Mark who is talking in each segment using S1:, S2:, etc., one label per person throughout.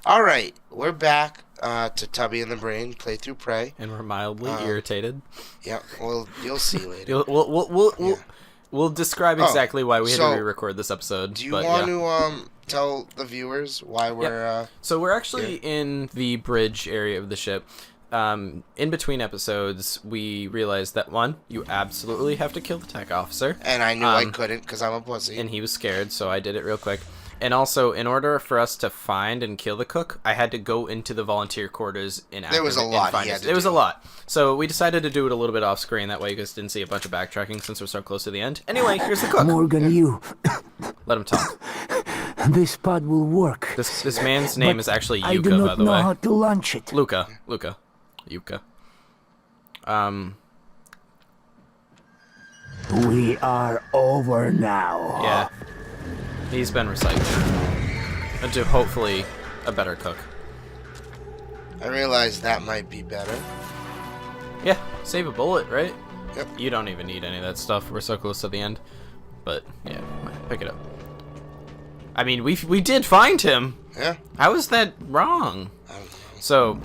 S1: All right, we're back to Tubby and the Brain, Play Through Prey.
S2: And we're mildly irritated.
S1: Yeah, well, you'll see later.
S2: We'll describe exactly why we had to re-record this episode.
S1: Do you want to tell the viewers why we're...
S2: So we're actually in the bridge area of the ship. In between episodes, we realized that, one, you absolutely have to kill the tech officer.
S1: And I knew I couldn't because I'm a pussy.
S2: And he was scared, so I did it real quick. And also, in order for us to find and kill the cook, I had to go into the volunteer quarters and
S1: there was a lot.
S2: There was a lot. So we decided to do it a little bit off screen. That way you guys didn't see a bunch of backtracking since we're so close to the end. Anyway, here's the cook.
S3: Morgan, you.
S2: Let him talk.
S3: This pod will work.
S2: This man's name is actually Yuka, by the way.
S3: I do not know how to launch it.
S2: Yuka.
S3: We are over now.
S2: Yeah. He's been recycled. Into hopefully a better cook.
S1: I realized that might be better.
S2: Yeah, save a bullet, right?
S1: Yep.
S2: You don't even need any of that stuff. We're so close to the end. But, yeah, pick it up. I mean, we did find him.
S1: Yeah.
S2: How is that wrong?
S1: I don't know.
S2: So,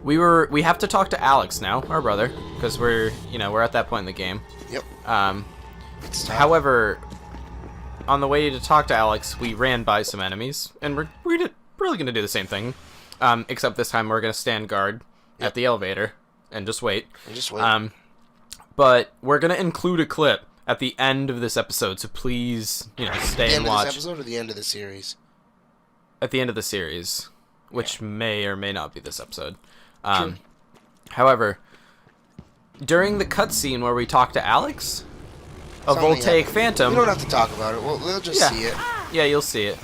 S2: we have to talk to Alex now, our brother, because we're at that point in the game.
S1: Yep.
S2: However, on the way to talk to Alex, we ran by some enemies, and we're really going to do the same thing, except this time we're going to stand guard at the elevator and just wait. But we're going to include a clip at the end of this episode, so please, stay and watch.
S1: At the end of this episode or the end of the series?
S2: At the end of the series, which may or may not be this episode. However, during the cutscene where we talk to Alex, a Voltaic Phantom...
S1: You don't have to talk about it. We'll just see it.
S2: Yeah, you'll see it.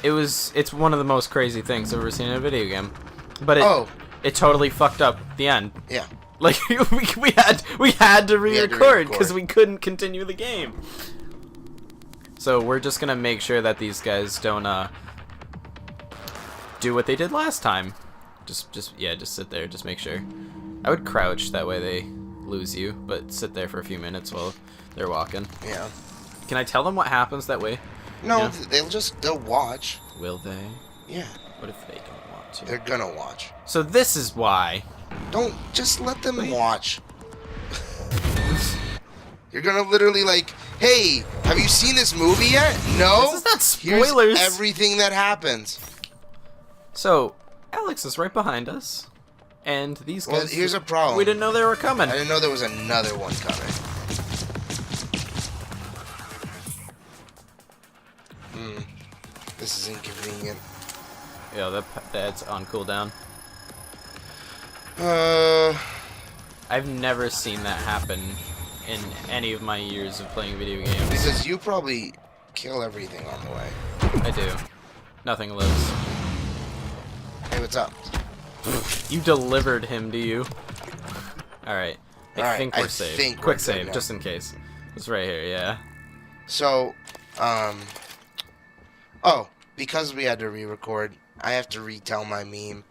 S2: It's one of the most crazy things I've ever seen in a video game. But it totally fucked up the end.
S1: Yeah.
S2: Like, we had to re-record because we couldn't continue the game. So we're just gonna make sure that these guys don't do what they did last time. Just sit there, just make sure. I would crouch, that way they lose you, but sit there for a few minutes while they're walking.
S1: Yeah.
S2: Can I tell them what happens that way?
S1: No, they'll watch.
S2: Will they?
S1: Yeah.
S2: What if they don't want to?
S1: They're gonna watch.
S2: So this is why.
S1: Don't just let them watch. You're gonna literally hey, have you seen this movie yet? No?
S2: This is not spoilers.
S1: Here's everything that happens.
S2: So, Alex is right behind us. And these guys...
S1: Well, here's a problem.
S2: We didn't know they were coming.
S1: I didn't know there was another one coming. This is inconvenient.
S2: Yeah, that's on cooldown. I've never seen that happen in any of my years of playing video games.
S1: Because you probably kill everything on the way.
S2: I do. Nothing lives.
S1: Hey, what's up?
S2: You delivered him, do you? Alright. I think we're safe. Quick save, just in case. It's right here, yeah.
S1: So, because we had to re-record, I have to retell my meme.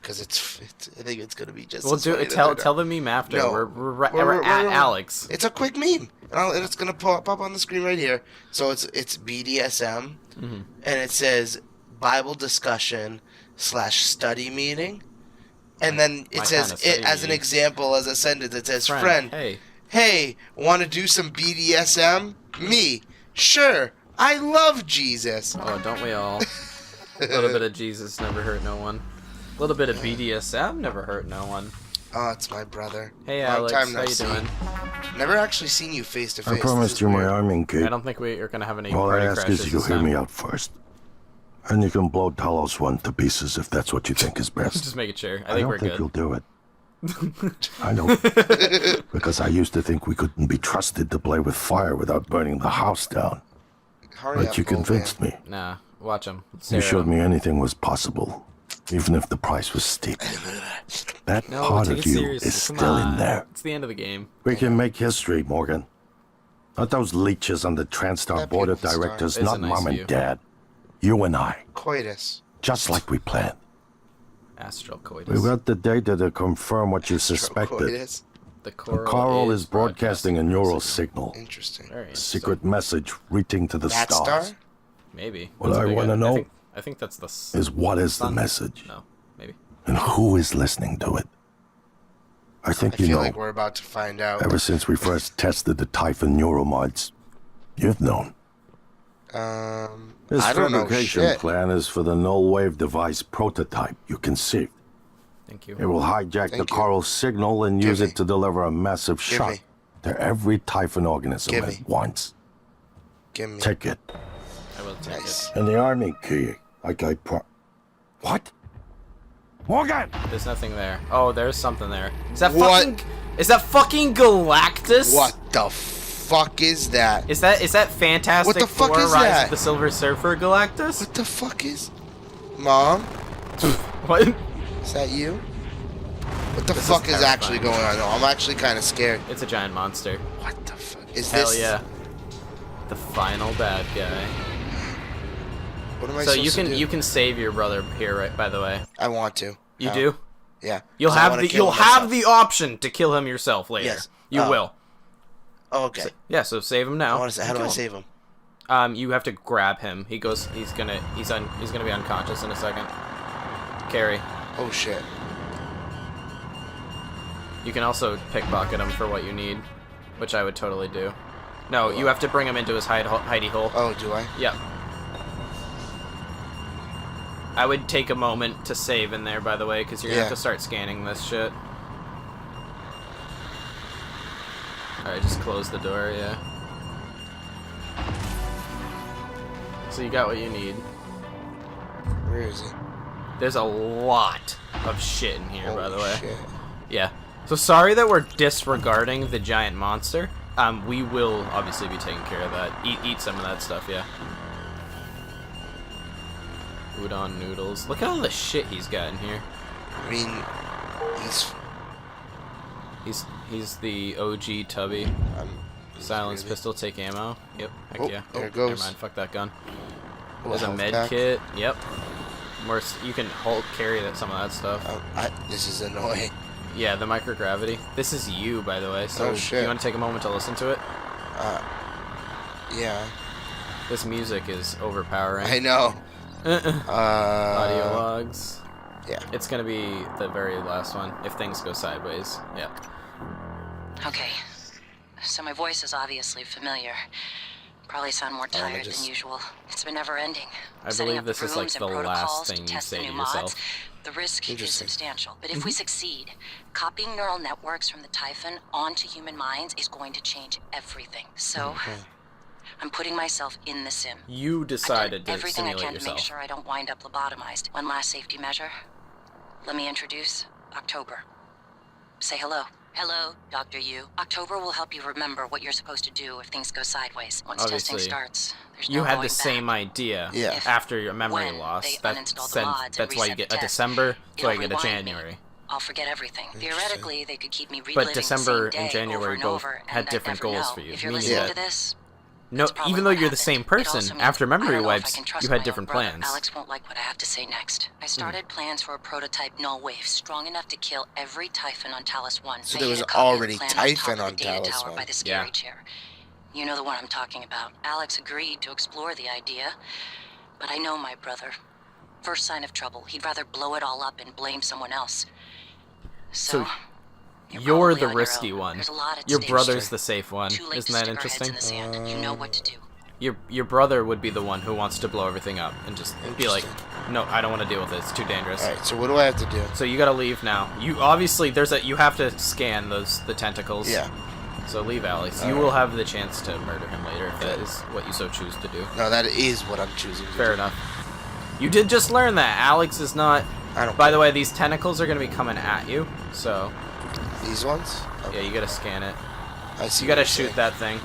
S1: Because I think it's gonna be just.
S2: We'll do it. Tell the meme after.
S1: No,
S2: we're at Alex.
S1: It's a quick meme, and it's gonna pop up on the screen right here. So it's BDSM, and it says Bible discussion / study meeting, and then it says it as an example as a sentence. It says friend, hey, want to do some BDSM? Me, sure. I love Jesus.
S2: Oh, don't we all? A little bit of Jesus never hurt no one. A little bit of BDSM never hurt no one.
S1: Oh, it's my brother.
S2: Hey, Alex, how you doing?
S1: Never actually seen you face to face.
S4: I promised you my arming kit.
S2: I don't think we're gonna have any
S4: All I
S2: party
S4: ask
S2: crashes
S4: is you
S2: this
S4: hear
S2: time.
S4: me out first. And you can blow Talos one to pieces if that's what you think is best.
S2: Just making sure. I
S4: don't
S2: think
S4: think you'll do it. I know. Because I used to think we couldn't be trusted to play with fire without burning the house down. But you convinced me.
S2: Nah, watch him.
S4: You showed me anything was possible. Even if the price was steep. That part of you is still in there.
S2: It's the end of the game.
S4: We can make history, Morgan. Not those leeches on the TranStar board of directors, not Mom and Dad. You and I.
S1: Coitus.
S4: Just like we planned.
S2: Astral coitus.
S4: We got the data to confirm what you suspected.
S1: Coitus.
S2: The
S4: coral is broadcasting a neural signal.
S1: Interesting.
S4: A secret message reaching to the stars.
S1: Star?
S2: Maybe.
S4: What I want to know
S2: I think that's the
S4: is what is the
S2: sun.
S4: message?
S2: No, maybe.
S4: And who is listening to it? I think
S1: I
S4: you
S1: feel
S4: know.
S1: like we're about to find out.
S4: Ever since we first tested the Typhon neuromods, you've known. This
S1: I don't know
S4: fabrication
S1: shit.
S4: plan is for the null wave device prototype you conceived.
S2: Thank you.
S4: It will hijack the coral signal and use it to deliver a massive shot to every Typhon organism at once.
S1: Give me.
S4: Take it.
S2: I will take it.
S4: And the army key. What? Morgan!
S2: There's nothing there. Oh, there's something there. Is that
S1: What?
S2: fucking... Is that fucking Galactus?
S1: What the fuck is that?
S2: Is that Fantastic
S1: What the fuck
S2: Four
S1: is
S2: Rise
S1: that?
S2: of the Silver Surfer Galactus?
S1: What the fuck is? Mom?
S2: What?
S1: Is that you? What the
S2: This
S1: fuck
S2: is
S1: is actually going on? No, I'm actually kind of scared.
S2: It's a giant monster.
S1: What the fuck? Is
S2: Hell
S1: this?
S2: yeah. The final bad guy.
S1: What am I
S2: So
S1: supposed to do?
S2: you can save your brother here, right? By the way,
S1: I want to.
S2: you
S1: How?
S2: do.
S1: Yeah.
S2: You'll
S1: 'Cause I
S2: have
S1: wanna
S2: the
S1: kill him
S2: have
S1: myself.
S2: the option to kill him yourself later.
S1: Yes.
S2: You
S1: Oh.
S2: will.
S1: Oh, okay.
S2: Yeah. So save him now.
S1: How do I
S2: Kill him.
S1: save him?
S2: You have to grab him. He's gonna be unconscious in a second. Carry.
S1: Oh shit.
S2: You can also pickpocket him for what you need, which I would totally do. No, you have to bring him into his hidey hole.
S1: Oh, do I?
S2: Yep. I would take a moment to save in there, by the way, because you're gonna have to start scanning this shit. Alright, just close the door, yeah. So you got what you need.
S1: Where is he?
S2: There's a lot of shit in here, by the way.
S1: Shit.
S2: Yeah. So sorry that we're disregarding the giant monster. We will obviously be taking care of that. Eat some of that stuff, yeah. Udon noodles. Look at all the shit he's got in here.
S1: I mean,
S2: He's the OG Tubby. Silence pistol, take ammo. Yep. Heck yeah.
S1: There it goes.
S2: Never mind. Fuck that gun.
S1: Oh,
S2: There's a
S1: health
S2: med
S1: pack.
S2: kit. Yep. You can carry some of that stuff.
S1: This is annoying.
S2: Yeah, the microgravity. This is you, by the way. So
S1: Oh, shit.
S2: you want to take a moment to listen to it?
S1: Yeah.
S2: This music is overpowering.
S1: I know.
S2: Audio logs.
S1: Yeah.
S2: It's gonna be the very last one if things go sideways. Yeah.
S5: Okay. So my voice is obviously familiar. Probably sound more tired than usual. It's been never ending.
S2: I
S5: Setting
S2: believe
S5: up
S2: this is like
S5: rooms
S2: the
S5: and
S2: last
S5: protocols
S2: thing
S5: to
S2: you
S5: test the
S2: say to
S5: new
S2: yourself.
S5: mods. The risk is
S1: Interesting.
S5: substantial, but if we succeed, copying neural networks from the Typhon onto human minds is going to change everything. So, I'm putting myself in the sim.
S2: You decided
S5: I've
S2: to
S5: done everything I
S2: simulate
S5: can to
S2: yourself.
S5: make sure I don't wind up lobotomized. One last safety measure. Let me introduce October. Say hello. Hello, Dr. Yu. October will help you remember what you're supposed to do if things go sideways. Once testing
S2: Obviously,
S5: starts, there's no
S2: You had
S5: going
S2: the same
S5: back.
S2: idea
S1: Yeah.
S2: after your memory
S5: When
S2: loss.
S5: they
S2: That's
S5: uninstall the mods and
S2: why you
S5: reset
S2: get
S5: the
S2: a
S5: test,
S2: December. That's why
S5: it'll
S2: you get a
S5: rewind me.
S2: January.
S5: I'll forget everything. Theoretically, they could keep me reliving
S2: But December
S5: the same
S2: and
S5: day
S2: January
S5: over and
S2: both
S5: over,
S2: had
S5: and I'd
S2: different
S5: never
S2: goals
S5: know.
S2: for you,
S5: If you're
S2: meaning
S5: listening
S2: that-
S5: to this,
S2: No,
S5: that's probably
S2: even though
S5: what
S2: you're the same
S5: happened. It also
S2: person,
S5: means
S2: after
S5: I
S2: memory
S5: don't know if I
S2: wipes,
S5: can trust
S2: you had
S5: my
S2: different
S5: own brother.
S2: plans.
S5: Alex won't like what I have to say next. I started plans for a prototype null wave strong enough to kill every Typhon on Talos 1.
S1: So
S5: I
S1: there
S5: hid
S1: was
S5: a copy of the
S1: already
S5: plan
S1: Typhon
S5: top
S1: on
S5: of the data
S1: Talos
S5: tower
S1: 1.
S5: by the scary
S2: Yeah.
S5: chair. You know the one I'm talking about. Alex agreed to explore the idea, but I know my brother. First sign of trouble, he'd rather blow it all up and blame someone else. So
S2: You're
S5: probably
S2: the
S5: on your
S2: risky
S5: own.
S2: one.
S5: There's a lot at
S2: Your
S5: stake.
S2: brother's the safe one.
S5: Too late
S2: Isn't
S5: to
S2: that
S5: stick our heads
S2: interesting?
S5: in the sand. You know what to do.
S2: Your brother would be the one who wants to blow everything up and just be like,
S1: Interesting.
S2: no, I don't want to deal with it. It's too dangerous.
S1: Alright, so what do I have to do?
S2: So you gotta leave now. You obviously you have to scan the tentacles.
S1: Yeah.
S2: So leave Alex. You will have the chance to murder him later if that is what you so choose to do.
S1: No, that is what I'm choosing to
S2: Fair
S1: do.
S2: enough. You did just learn that Alex is not.
S1: I don't
S2: By
S1: care.
S2: the way, these tentacles are gonna be coming at you. So
S1: These ones?
S2: yeah, you gotta scan it.
S1: I see
S2: You
S1: what
S2: gotta
S1: you're
S2: shoot
S1: saying.
S2: that thing.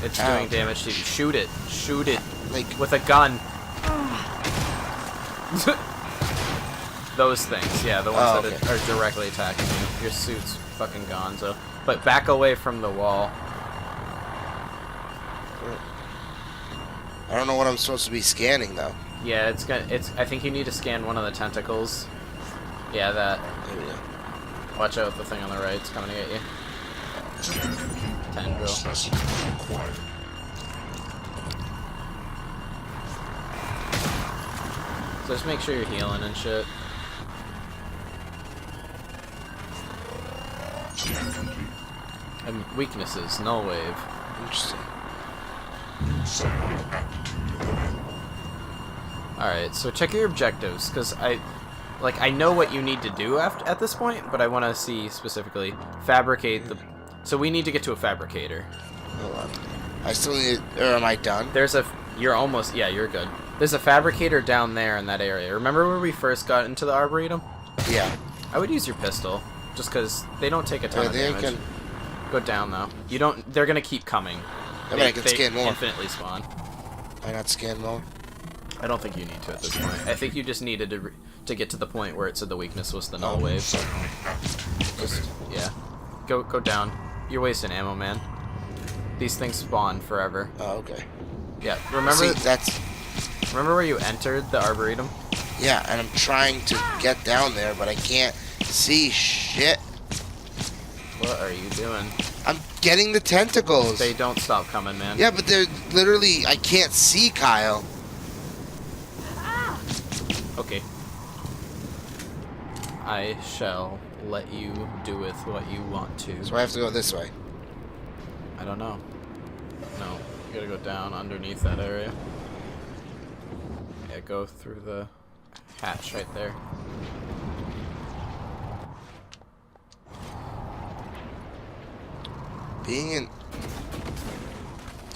S2: It's doing damage to you. Shoot it. Shoot it.
S1: Like,
S2: With a gun. Those things, yeah, the ones
S1: Oh,
S2: that are directly attacking you. Your suit's fucking gonzo. But back away from the wall.
S1: I don't know what I'm supposed to be scanning though.
S2: Yeah, I think you need to scan one of the tentacles. Yeah, that.
S1: There we go.
S2: Watch out, the thing on the right's coming to get you. Tendril. Just make sure you're healing and shit. And weaknesses, null wave.
S1: Interesting.
S2: Alright, so check your objectives, because I know what you need to do at this point, but I want to see specifically fabricate the. So we need to get to a fabricator.
S1: Hold on. I still need. Or am I done?
S2: You're almost. Yeah, you're good. There's a fabricator down there in that area. Remember where we first got into the Arboretum?
S1: Yeah.
S2: I would use your pistol, just because they don't take a ton of damage. Go down though. You don't. They're gonna keep coming.
S1: I mean, I can scan more.
S2: Infinitely spawn.
S1: Why not scan more?
S2: I don't think you need to at this point. I think you just needed to get to the point where it said the weakness was the null wave. Just yeah. Go down. You're wasting ammo, man. These things spawn forever.
S1: Oh, okay.
S2: Yeah. Remember
S1: See,
S2: Remember where you entered the Arboretum?
S1: Yeah, and I'm trying to get down there, but I can't see shit.
S2: What are you doing?
S1: I'm getting the tentacles.
S2: They don't stop coming, man.
S1: Yeah, but they're literally... I can't see Kyle.
S2: Okay. I shall let you do with what you want to.
S1: So I have to go this way.
S2: I don't know. No, you gotta go down underneath that area. Yeah, go through the hatch right there.
S1: Being in...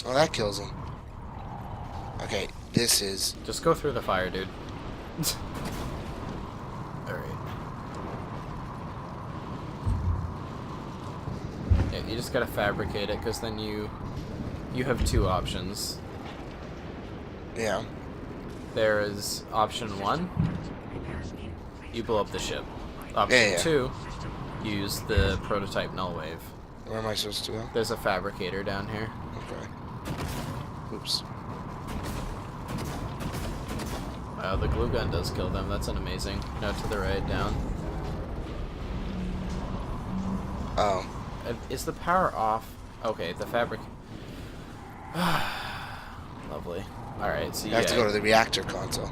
S1: Oh, that kills him. Okay, this is...
S2: Just go through the fire, dude. Alright. Yeah, you just gotta fabricate it, because then you have two options.
S1: Yeah.
S2: There is option 1, you blow up the ship. Option 2, use the prototype null wave.
S1: Where am I supposed to go?
S2: There's a fabricator down here.
S1: Okay. Oops.
S2: Wow, the glue gun does kill them. That's an amazing. No, to the right, down.
S1: Oh.
S2: Is the power off? Okay, the fabric. Lovely. Alright, so
S1: you have to go to the reactor console.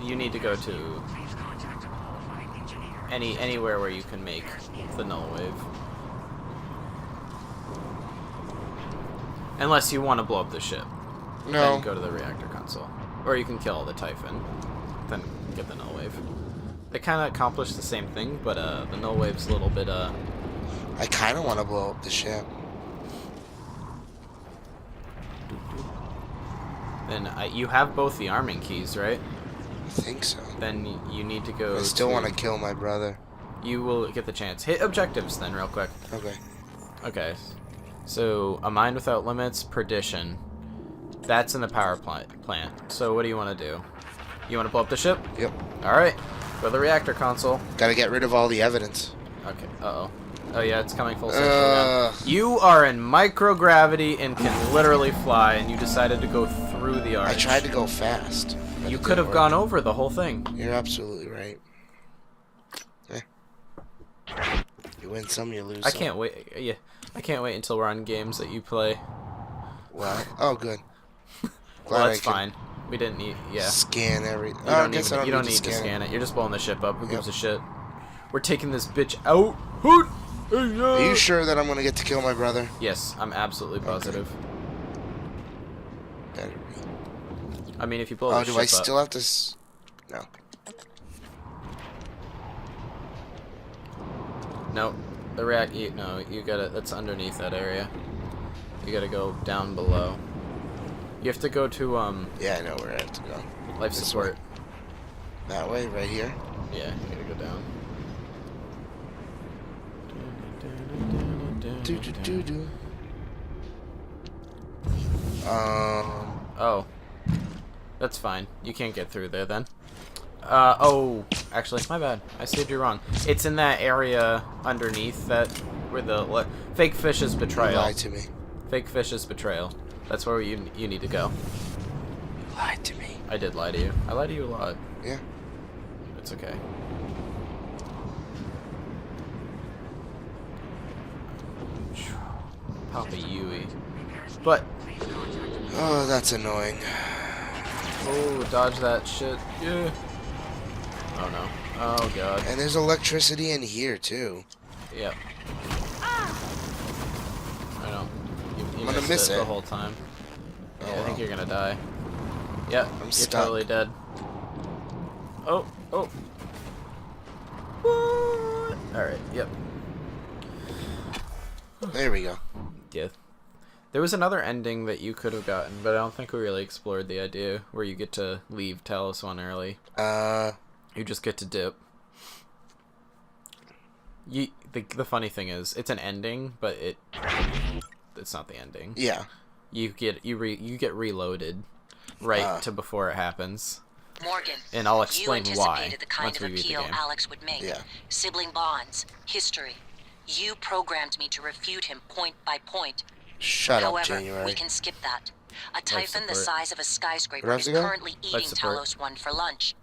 S2: You need to go to anywhere where you can make the null wave. Unless you want to blow up the ship.
S1: No.
S2: Then go to the reactor console. Or you can kill all the Typhon. Then get the null wave. They kind of accomplish the same thing, but the null wave's a little bit
S1: I kind of want to blow up the ship.
S2: Then you have both the arming keys, right?
S1: I think so.
S2: Then you need to go.
S1: I still want to kill my brother.
S2: You will get the chance. Hit objectives then, real quick.
S1: Okay.
S2: Okay. So a mind without limits, perdition. That's in the power plant. So what do you want to do? You want to blow up the ship?
S1: Yep.
S2: All right. Go to the reactor console.
S1: Gotta get rid of all the evidence.
S2: Okay. Uh-oh. Oh yeah, it's coming full circle again. You are in microgravity and can literally fly, and you decided to go through the arch.
S1: I tried to go fast.
S2: You could have gone over the whole thing.
S1: You're absolutely right. You win some, you lose some.
S2: I can't wait. Yeah, I can't wait until we're on games that you play.
S1: Well, oh good.
S2: Well, that's fine. We didn't need. Yeah.
S1: Scan everything.
S2: You don't need to scan it. You're just blowing the ship up. Who gives a shit? We're taking this bitch out. Hoot!
S1: Are you sure that I'm gonna get to kill my brother?
S2: Yes, I'm absolutely positive.
S1: Better be.
S2: I mean, if you blow the ship up...
S1: Oh, do I still have to... No.
S2: No. The react... No, you gotta... That's underneath that area. You gotta go down below. You have to go to,
S1: Yeah, I know where I have to go.
S2: Life support.
S1: That way, right here?
S2: Yeah, you gotta go down. Oh. That's fine. You can't get through there then. Oh. Actually, my bad. I saved you wrong. It's in that area underneath that... Where the... Fake fish's betrayal.
S1: You lied to me.
S2: Fake fish's betrayal. That's where you need to go.
S1: You lied to me.
S2: I did lie to you. I lie to you a lot.
S1: Yeah.
S2: It's okay. Papa Yui. But...
S1: Oh, that's annoying.
S2: Oh, dodge that shit. Yeah. Oh no. Oh god.
S1: And there's electricity in here too.
S2: Yep. I know. You
S1: I'm gonna miss it
S2: the whole time.
S1: Oh,
S2: Yeah, I think
S1: well.
S2: you're gonna die. Yep.
S1: I'm
S2: You're
S1: stuck.
S2: totally dead. Oh. Oh. What? Alright. Yep.
S1: There we go.
S2: Yeah. There was another ending that you could have gotten, but I don't think we really explored the idea where you get to leave Talos 1 early. You just get to dip. The funny thing is, it's an ending, but it's not the ending.
S1: Yeah.
S2: You get reloaded right to before it happens.
S5: Morgan,
S2: And I'll explain
S5: you
S2: why
S5: anticipated the kind
S2: once
S5: of
S2: we beat the
S5: appeal
S2: game.
S5: Alex would make.
S1: Yeah.
S5: Sibling bonds, history. You programmed me to refute him point by point.
S1: Shut up,
S5: However,
S1: January.
S5: we can skip that. A typhon the
S2: support.
S5: size of a skyscraper
S1: Where else
S5: is
S1: to go?
S5: currently eating
S2: support.
S5: Talos 1 for lunch.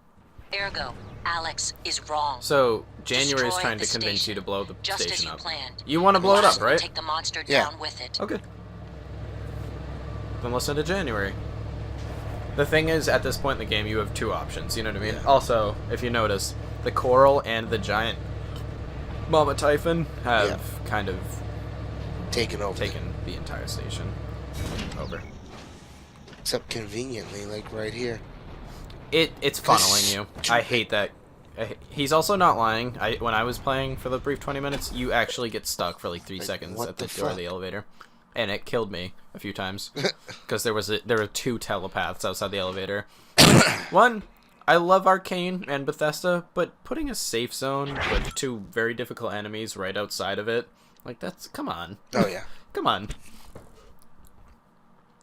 S5: Ergo, Alex is wrong.
S2: So January's
S5: Destroy
S2: trying
S5: the
S2: to convince
S5: station,
S2: you to blow the
S5: just as
S2: station
S5: you
S2: up.
S5: planned.
S2: You want to blow it up, right?
S5: Take the monster
S1: Yeah.
S5: down with it.
S2: Okay. Then listen to January. The thing is, at this point in the game, you have two options. You know what I mean?
S1: Yeah.
S2: Also, if you notice, the coral and the giant Mama Typhon have kind of
S1: Taken over.
S2: taken the entire station over.
S1: Except conveniently, like right here.
S2: It's funneling you. I hate that. He's also not lying. When I was playing for the brief 20 minutes, you actually get stuck for like 3 seconds
S1: what
S2: at the
S1: the
S2: door of
S1: fuck?
S2: the elevator, and it killed me a few times because there were two telepaths outside the elevator. One, I love Arcane and Bethesda, but putting a safe zone with two very difficult enemies right outside of it, like come on.
S1: Oh, yeah.
S2: Come on.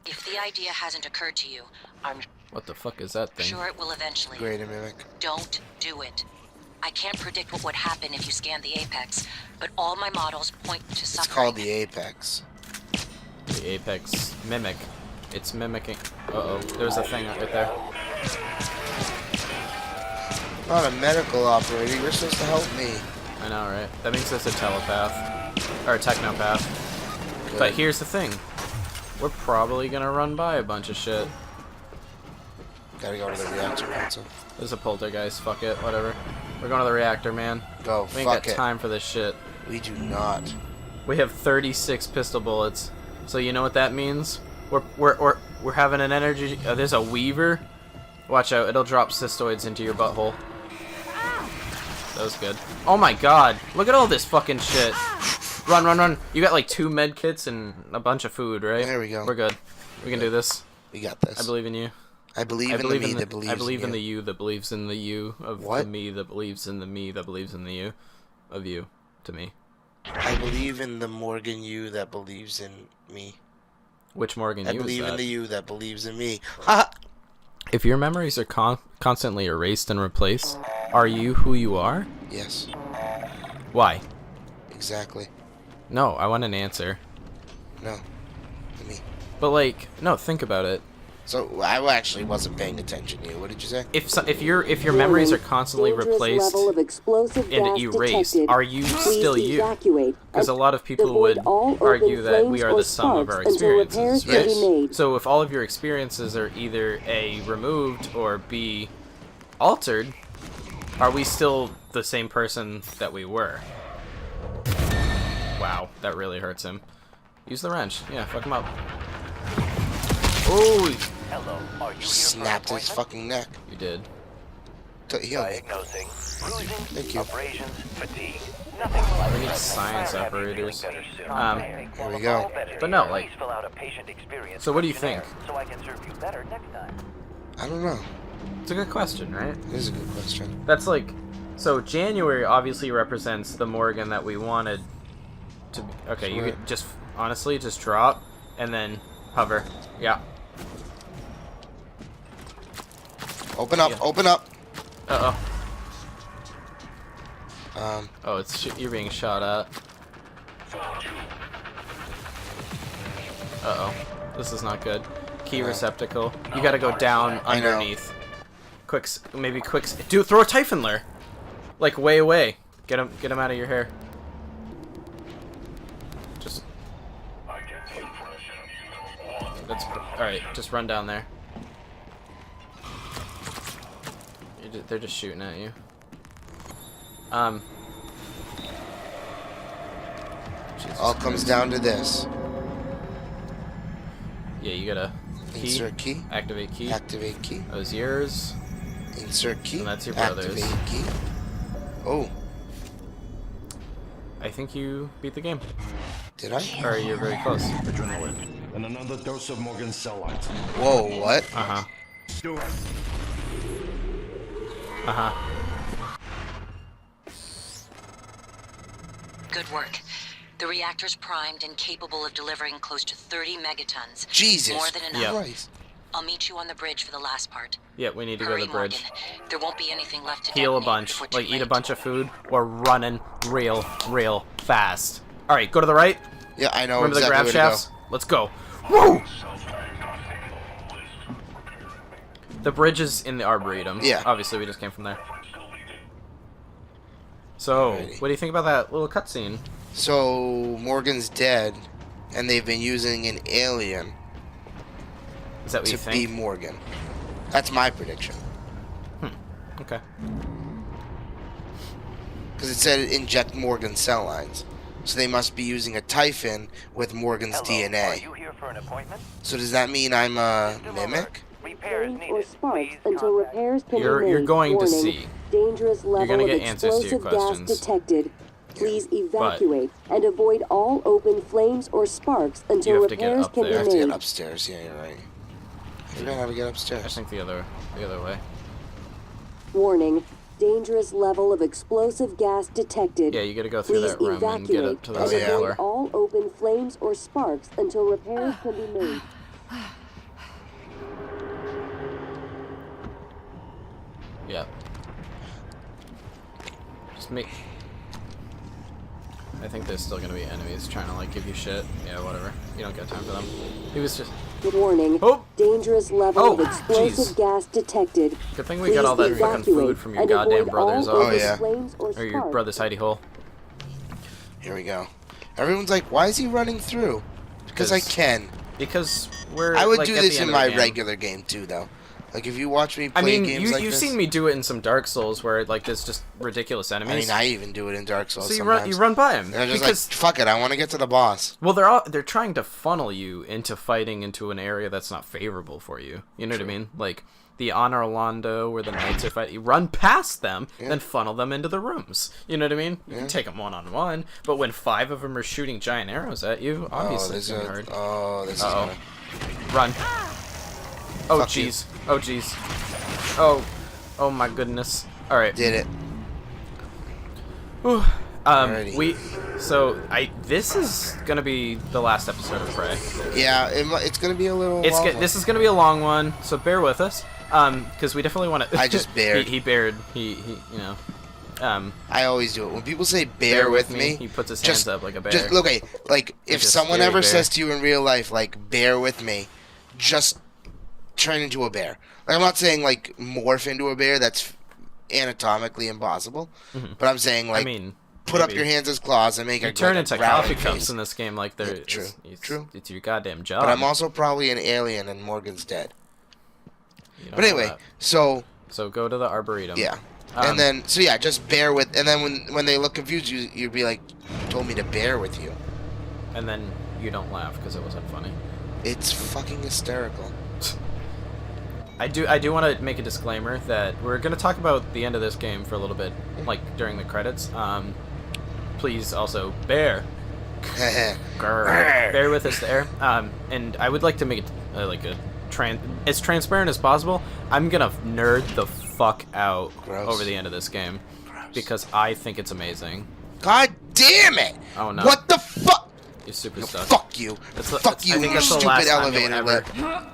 S5: If the idea hasn't occurred to you, I'm
S2: What the fuck is that thing?
S5: sure it will eventually.
S1: Greater Mimic.
S5: Don't do it. I can't predict what would happen if you scan the apex, but all my models point to
S1: It's
S5: suffering.
S1: called the Apex.
S2: The Apex Mimic. It's mimicking. Uh-oh. There's a thing right there.
S1: Not a medical operator. You're supposed to help me.
S2: I know, right? That means it's a telepath. Or a technopath.
S1: Good.
S2: But here's the thing. We're probably gonna run by a bunch of shit.
S1: Gotta go to the reactor console.
S2: There's a poltergeist. Fuck it. Whatever. We're going to the reactor, man.
S1: Go.
S2: We ain't
S1: Fuck
S2: got
S1: it.
S2: time for this shit.
S1: We do not.
S2: We have 36 pistol bullets. So you know what that means? We're having an energy. There's a Weaver. Watch out! It'll drop cystoids into your butthole. That was good. Oh my god! Look at all this fucking shit. Run, run, run! You got like 2 med kits and a bunch of food, right?
S1: There we go.
S2: We're good. We can do this.
S1: We got this.
S2: I believe in you.
S1: I believe in the me that believes
S2: I believe in
S1: you.
S2: the you that believes in the you of
S1: What?
S2: the me that believes in the me that believes in the you of you to me.
S1: I believe in the Morgan you that believes in me.
S2: Which Morgan
S1: I
S2: you is
S1: believe in
S2: that?
S1: the you that believes in me. Ha!
S2: If your memories are constantly erased and replaced, are you who you are?
S1: Yes,
S2: Why?
S1: exactly.
S2: No, I want an answer.
S1: No, me.
S2: But like, no, think about it.
S1: So I actually wasn't paying attention to you. What did you say?
S2: If your memories are constantly replaced and erased, are you still you? Because a lot of people would argue that we are the sum of our experiences, right?
S1: Yes.
S2: So if all of your experiences are either A, removed, or B, altered, are we still the same person that we were? Wow, that really hurts him. Use the wrench. Yeah, fuck him up. Oh,
S6: Hello, are you
S1: Snapped his fucking neck.
S2: you did.
S1: Heal me.
S6: Diagnosing bruising,
S1: Thank you.
S6: abrasions, fatigue. Nothing like
S2: We need
S6: that.
S2: science
S6: I'll have you
S2: operators.
S6: feeling better soon.
S1: Here we go.
S2: But no, like-
S6: Please fill out a patient experience
S2: So what do you
S6: questionnaire
S2: think?
S6: So I can serve you better next time.
S1: I don't know.
S2: It's a good question, right?
S1: It is a good question.
S2: That's like, so January obviously represents the Morgan that we wanted to be. Okay, you
S1: Sure.
S2: could just, honestly, just drop and then hover. Yeah.
S1: Open up.
S2: Yeah.
S1: Open up.
S2: Uh-oh.
S1: Um.
S2: Oh, you're being shot at. Uh-oh. This is not good. Key receptacle. You gotta go down
S1: I know.
S2: underneath. Maybe dude, throw a Typhon Lair. Like, way away. Get him out of your hair. Just... Alright, just run down there. They're just shooting at you. Jesus
S1: All comes down to this.
S2: Yeah, you gotta
S1: Insert key.
S2: activate key.
S1: Activate key.
S2: That was yours.
S1: Insert key.
S2: And that's your brother's.
S1: Activate key. Oh,
S2: I think you beat the game.
S1: did I?
S2: Or you're very close.
S4: Adrenaline. And another dose of Morgan cell lines.
S1: Whoa, what?
S2: Uh-huh.
S4: Do it.
S2: Uh-huh.
S5: Good work. The reactor's primed and capable of delivering close to 30 megatons.
S1: Jesus
S5: More than enough.
S2: Yeah.
S1: Christ.
S5: I'll meet you on the bridge for the last part.
S2: Yeah, we need to
S5: Hurry,
S2: go to the bridge.
S5: Morgan. There won't be anything left to
S2: Heal a
S5: detonate
S2: bunch.
S5: before too
S2: Like, eat a
S5: late.
S2: bunch of food. We're running real fast. Alright, go to the right.
S1: Yeah, I know
S2: Remember
S1: exactly
S2: the grab
S1: where
S2: shafts? Let's go. Woo! The bridge is in the Arboretum.
S1: Yeah.
S2: Obviously, we just came from there. So,
S1: Alrighty.
S2: what do you think about that little cutscene?
S1: So Morgan's dead, and they've been using an alien
S2: Is that what you
S1: to be
S2: think?
S1: Morgan. That's my prediction.
S2: Okay.
S1: Because it said inject Morgan's cell lines. So they must be using a Typhon with Morgan's
S6: Hello,
S1: DNA.
S6: Are you here for an appointment?
S1: So does that mean I'm a
S6: System
S1: mimic?
S6: alert. Repairs
S7: Flames
S6: needed.
S7: or sparks
S6: Please
S7: until
S6: contact-
S7: repairs can
S2: You're
S7: be made.
S2: going to
S7: Warning,
S2: see.
S7: Dangerous level
S2: gonna
S7: of
S2: get answers to your
S7: explosive gas
S2: questions.
S7: detected. Please evacuate and avoid all open flames or sparks
S2: You
S7: until
S2: have to get
S7: repairs
S2: up
S7: can
S2: there.
S1: I have
S7: be
S1: to get
S7: made.
S1: upstairs. Yeah, you're right. I forgot how to get
S2: I
S1: upstairs.
S2: think the other way.
S7: Warning, dangerous level of explosive gas detected.
S2: Yeah, you gotta go through
S7: Please
S2: that room and get up
S7: evacuate
S2: to the
S7: and
S2: second
S1: yeah.
S7: avoid
S2: floor.
S7: all open flames or sparks until repairs can be made.
S2: Yeah. Just make. I think there's still gonna be enemies trying to like give you shit. Yeah, whatever. You don't got time for them. He was just.
S7: Warning,
S2: Oh!
S7: dangerous level
S2: Oh,
S7: of explosive
S2: jeez.
S7: gas detected.
S2: Good thing we got all that
S7: Please
S2: fucking
S7: evacuate
S2: food from your
S7: and
S2: goddamn
S7: avoid
S2: brother's
S7: all
S2: office.
S1: Oh, yeah.
S7: flames or
S2: Or your
S7: sparks.
S2: brother's hidey hole.
S1: Here we go. Everyone's like, why is he running through? Because I can.
S2: Because we're.
S1: I would
S2: like,
S1: do
S2: at the
S1: this
S2: end
S1: in
S2: of the
S1: my
S2: game.
S1: regular game too, though. Like if you watch me play
S2: I mean,
S1: games like
S2: you've
S1: this,
S2: seen me do it in some Dark Souls where like there's just ridiculous
S1: I
S2: enemies.
S1: mean, I even do it in Dark Souls.
S2: so you
S1: sometimes.
S2: run by him
S1: And I'm just
S2: because
S1: like, fuck it, I want to get to the boss.
S2: well they're trying to funnel you into fighting into an area that's not favorable for you. You know what I mean? Like the Honor Orlando where the knights are fighting. You run past them, then funnel them into the rooms. You know what I mean? You can take them one-on-one, but when 5 of them are shooting giant arrows at you, obviously it's gonna be hard.
S1: This is
S2: Uh-oh.
S1: gonna.
S2: Run. Oh
S1: Fuck you.
S2: jeez. Oh jeez. Oh my goodness. All right.
S1: Did it.
S2: Whew.
S1: Alrighty.
S2: This is gonna be the last episode of Prey.
S1: Yeah, it's gonna be a little.
S2: This
S1: long
S2: is gonna be a long one, so bear with us. Because we definitely want to.
S1: I just bared.
S2: he bared. He you know.
S1: I always do it. When people say bear with me,
S2: he puts his
S1: just,
S2: hands up like a bear.
S1: Just look, like if
S2: a
S1: someone
S2: scary
S1: ever
S2: bear.
S1: says to you in real life, like bear with me, just turn into a bear. Like I'm not saying like morph into a bear. That's anatomically impossible. But I'm saying like
S2: I mean,
S1: put up
S2: maybe.
S1: your hands as claws and make
S2: You
S1: a
S2: turn
S1: like,
S2: into
S1: a growling
S2: coffee cups
S1: face.
S2: in this game, like there.
S1: Yeah, true, true.
S2: It's your goddamn job.
S1: But I'm also probably an alien and Morgan's dead.
S2: You don't
S1: But
S2: know
S1: anyway,
S2: that.
S1: so
S2: go to the Arboretum.
S1: yeah.
S2: Um,
S1: And then, so yeah, just bear with, and then when they look confused, you'd be like, you told me to bear with you.
S2: And then you don't laugh because it wasn't funny.
S1: It's fucking hysterical.
S2: I do want to make a disclaimer that we're going to talk about the end of this game for a little bit, like during the credits. Please also bear with us there. And I would like to make it as transparent as possible. I'm gonna nerd the fuck out
S1: Gross.
S2: over the end of this game because I think it's amazing.
S1: God damn it!
S2: Oh, no.
S1: What the fuck?
S2: You're super stuck.
S1: Fuck you. Fuck you,
S2: I think
S1: you
S2: that's the
S1: stupid
S2: last time you'll
S1: elevator
S2: ever
S1: lip.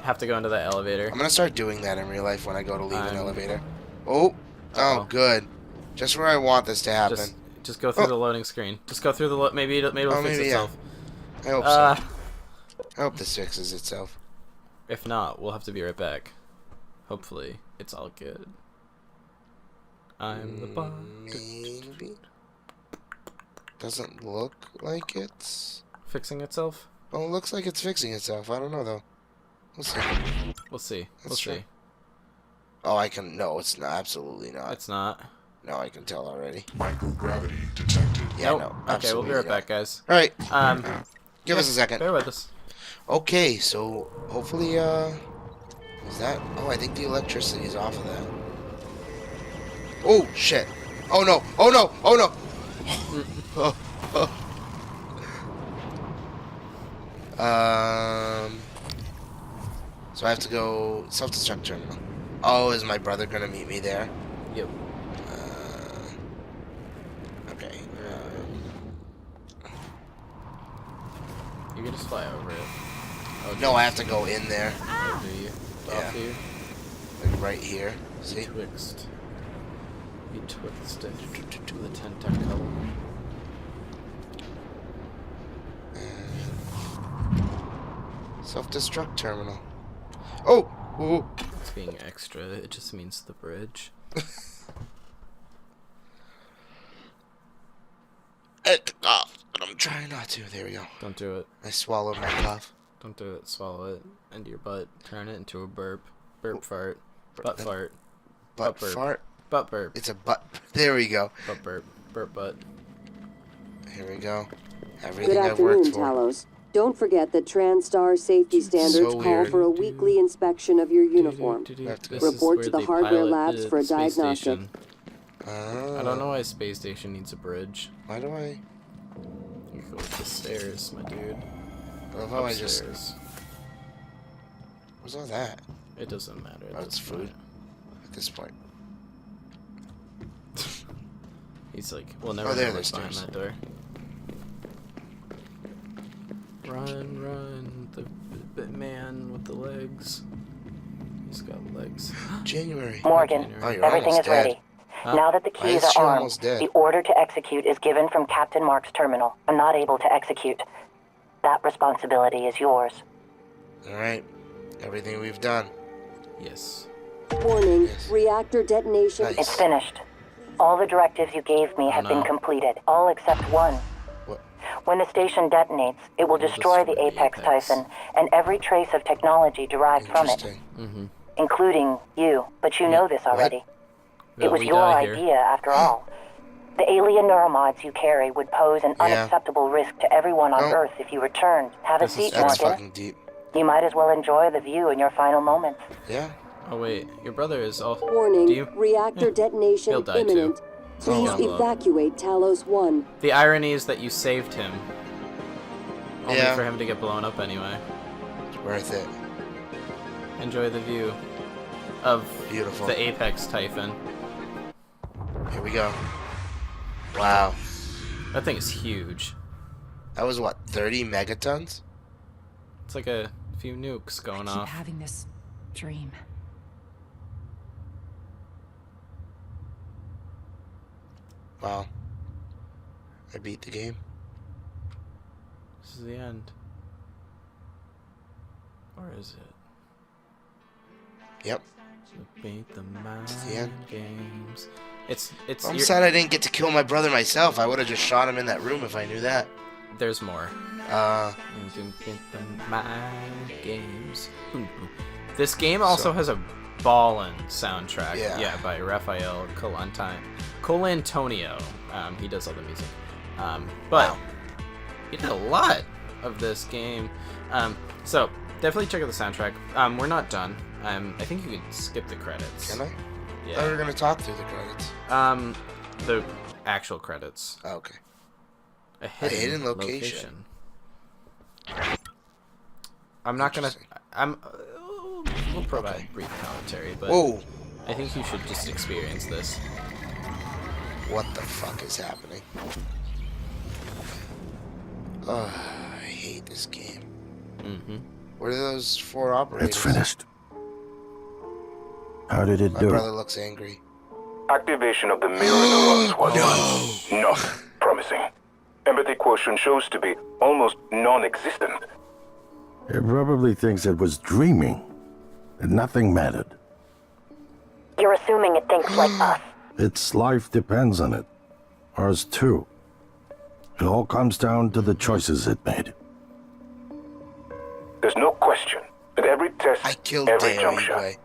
S2: have to go into that elevator.
S1: I'm gonna start doing that in real life when I go to leave an
S2: I'm-
S1: elevator. Oh,
S2: Uh-oh.
S1: good. Just where I want this to happen.
S2: Just go through the loading screen. Just go through the maybe it'll fix
S1: maybe, yeah.
S2: itself.
S1: I hope
S2: Uh,
S1: so. I hope this fixes itself.
S2: If not, we'll have to be right back. Hopefully, it's all good. I'm the boss.
S1: Maybe. Doesn't look like it's.
S2: Fixing itself?
S1: Well, it looks like it's fixing itself. I don't know though. We'll see.
S2: We'll see. We'll
S1: That's true.
S2: see.
S1: Oh, I can. No, it's not. Absolutely not.
S2: It's not.
S1: No, I can tell already.
S8: Microgravity detected.
S1: Yeah,
S2: Nope.
S1: no.
S2: Okay, we'll be right back, guys.
S1: All right. Give
S2: Yeah,
S1: us a second.
S2: Bear with us.
S1: Okay, so hopefully, is that? Oh, I think the electricity is off of that. Oh shit! Oh no! Oh no! Oh no! Oh, oh. So I have to go self-destruct terminal. Oh, is my brother gonna meet me there?
S2: Yep.
S1: Okay.
S2: You can just fly over it. Oh,
S1: No, I have to go in there.
S2: Oh, do you?
S1: Yeah.
S2: Off you?
S1: Like right here. See?
S2: Betwixt. Betwixt it to the tentacle.
S1: Self-destruct terminal. Oh! Ooh.
S2: It's being extra. It just means the bridge.
S1: But I'm trying not to. There we go.
S2: Don't do it.
S1: I swallowed my cough.
S2: Don't do it. Swallow it into your butt. Turn it into a burp. Burp fart. Butt fart.
S1: Butt
S2: burp.
S1: fart?
S2: Butt burp.
S1: It's a butt. There we go.
S2: Butt burp. Burp butt.
S1: Here we go.
S7: Good
S1: Everything I've worked
S7: afternoon,
S1: for.
S7: Talos. Don't forget that TranStar safety standards
S1: So
S7: call
S1: weird.
S7: for a weekly inspection of your uniform.
S2: This
S7: Report
S2: is
S7: to the
S2: where they
S7: hardware
S2: pilot
S7: labs
S2: the
S7: for a
S2: space
S7: diagnostic.
S2: station. I don't know why a space station needs a bridge.
S1: Why do I?
S2: You go up the stairs, my dude.
S1: I love how I just.
S2: Upstairs.
S1: What's all that?
S2: It doesn't matter.
S1: Oh, it's food. At this point.
S2: He's like, we'll never
S1: Oh, there,
S2: know
S1: there's
S2: what's behind
S1: stairs.
S2: that door. Run, run, the man with the legs. He's got legs.
S1: January.
S5: Morgan,
S1: Oh, you're
S5: everything
S1: almost
S5: is ready.
S1: dead.
S5: Now that the
S1: Why
S5: keys
S1: is she
S5: are armed,
S1: almost dead?
S5: the order to execute is given from Captain Mark's terminal. I'm not able to execute. That responsibility is yours.
S1: Alright. Everything we've done.
S2: Yes.
S7: Warning,
S1: Yes.
S7: reactor detonation.
S1: Nice.
S5: It's finished. All the directives you gave me have been
S2: no.
S5: completed, all except one.
S1: What?
S5: When the station detonates, it will destroy the Apex Typhon and every trace of technology derived from it,
S1: Interesting.
S5: including you. But you know this already.
S2: Will
S5: It was
S2: we
S5: your
S2: die here?
S5: idea, after all. The alien neuromods you carry would pose an
S1: Yeah.
S5: unacceptable risk to everyone on
S1: Oh.
S5: Earth if you returned. Have a
S2: This is
S5: seat,
S1: That's
S5: Morgan.
S1: fucking deep.
S5: You might as well enjoy the view in your final moments.
S1: Yeah.
S2: Oh wait, your brother is all.
S7: Warning,
S2: Do you?
S7: reactor detonation
S2: He'll die
S7: imminent.
S2: too.
S7: Please
S2: Oh, well.
S7: evacuate Talos 1.
S2: The irony is that you saved him. Only
S1: Yeah.
S2: for him to get blown up anyway.
S1: It's worth it.
S2: Enjoy the view of
S1: Beautiful.
S2: the Apex Typhon.
S1: Here we go. Wow.
S2: That thing is huge.
S1: That was what, 30 megatons?
S2: It's like a few nukes going
S9: keep
S2: off.
S9: having this dream.
S1: Wow. I beat the game.
S2: This is the end. Or is it?
S1: Yep.
S2: Beat the mind
S1: the end.
S2: games. It's
S1: I'm
S2: you're-
S1: sad I didn't get to kill my brother myself. I would have just shot him in that room if I knew that.
S2: There's more. You can beat the mind games. This game also
S1: So-
S2: has a ballin' soundtrack.
S1: Yeah.
S2: By Raphael Colantonio. He does all the music. But
S1: Wow.
S2: he did a lot of this game. So definitely check out the soundtrack. We're not done. I think you can skip the credits.
S1: Can I? I thought we
S2: Yeah.
S1: were gonna talk through the credits.
S2: The actual credits.
S1: Oh, okay.
S2: A hidden,
S1: hidden location.
S2: I'm not gonna.
S1: Interesting.
S2: We'll provide
S1: Okay.
S2: brief commentary, but
S1: Whoa!
S2: I think you should just experience this.
S1: What the fuck is happening? I hate this game.
S2: Mm-hmm.
S1: What are those 4 operators?
S4: It's finished. How did it
S1: My
S4: do?
S1: brother looks angry.
S6: Activation of the mirror neurons was not promising. Empathy quotient shows to be almost non-existent.
S4: It probably thinks it was dreaming. And nothing mattered.
S5: You're assuming it thinks like us.
S4: Its life depends on it. Ours too. It all comes down to the choices it made.
S6: There's no question. At every test,
S1: I killed
S6: every
S1: Dale
S6: juncture,
S1: anyway.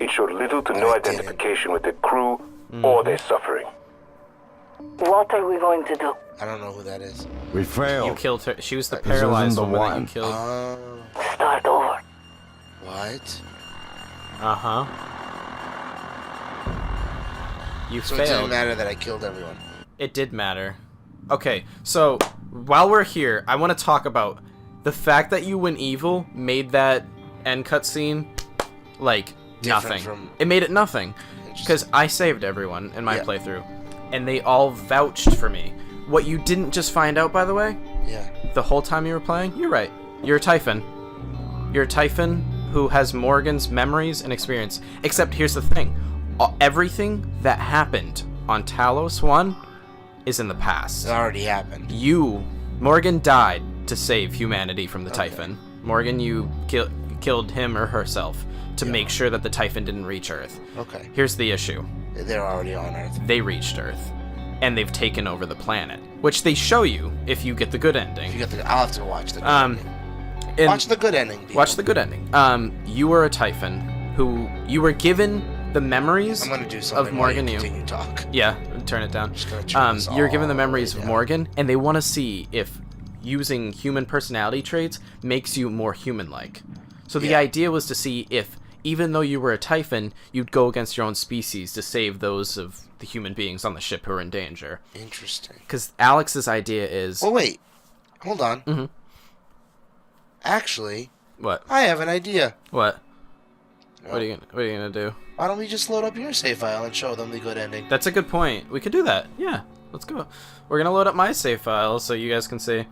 S6: It showed little to no identification with the crew or their suffering.
S10: What are we going to do?
S1: I don't know who that is.
S4: We failed.
S2: You killed her. She was the
S4: This
S2: paralyzed
S4: isn't the
S2: woman that you
S4: one.
S2: killed.
S10: Start over.
S1: What?
S2: Uh-huh. You
S1: So
S2: failed.
S1: it didn't matter that I killed everyone.
S2: It did matter. Okay, so while we're here, I want to talk about the fact that you went evil made that end cutscene like
S1: Different
S2: nothing. It made it nothing because I saved everyone in my
S1: Yeah.
S2: playthrough, and they all vouched for me. What you didn't just find out, by the way,
S1: Yeah.
S2: the whole time you were playing, you're right. You're a Typhon. You're a Typhon who has Morgan's memories and experience. Except here's the thing: everything that happened on Talos 1 is in the past.
S1: It already happened.
S2: Morgan died to save humanity from the Typhon. Morgan, you killed him or herself to make sure that the Typhon didn't reach Earth.
S1: Okay.
S2: Here's the issue.
S1: They're already on Earth.
S2: They reached Earth, and they've taken over the planet, which they show you if you get the good ending.
S1: I'll have to watch the good ending. Watch the good ending. People.
S2: Watch the good ending. You were a Typhon who you were given the memories
S1: I'm gonna do something
S2: of Morgan.
S1: while you continue talk.
S2: Yeah, turn it down.
S1: Just gonna turn this
S2: You're given the
S1: all
S2: memories
S1: the way
S2: of
S1: down.
S2: Morgan, and they want to see if using human personality traits makes you more human-like. So the
S1: Yeah.
S2: idea was to see if, even though you were a Typhon, you'd go against your own species to save those of the human beings on the ship who are in danger.
S1: Interesting.
S2: Because Alex's idea is...
S1: Oh wait, hold on.
S2: Mhm.
S1: Actually,
S2: What?
S1: I have an idea.
S2: What?
S1: No.
S2: What are you gonna do?
S1: Why don't we just load up your save file and show them the good ending?
S2: That's a good point. We could do that. Yeah, let's go. We're gonna load up my save file so you guys can see.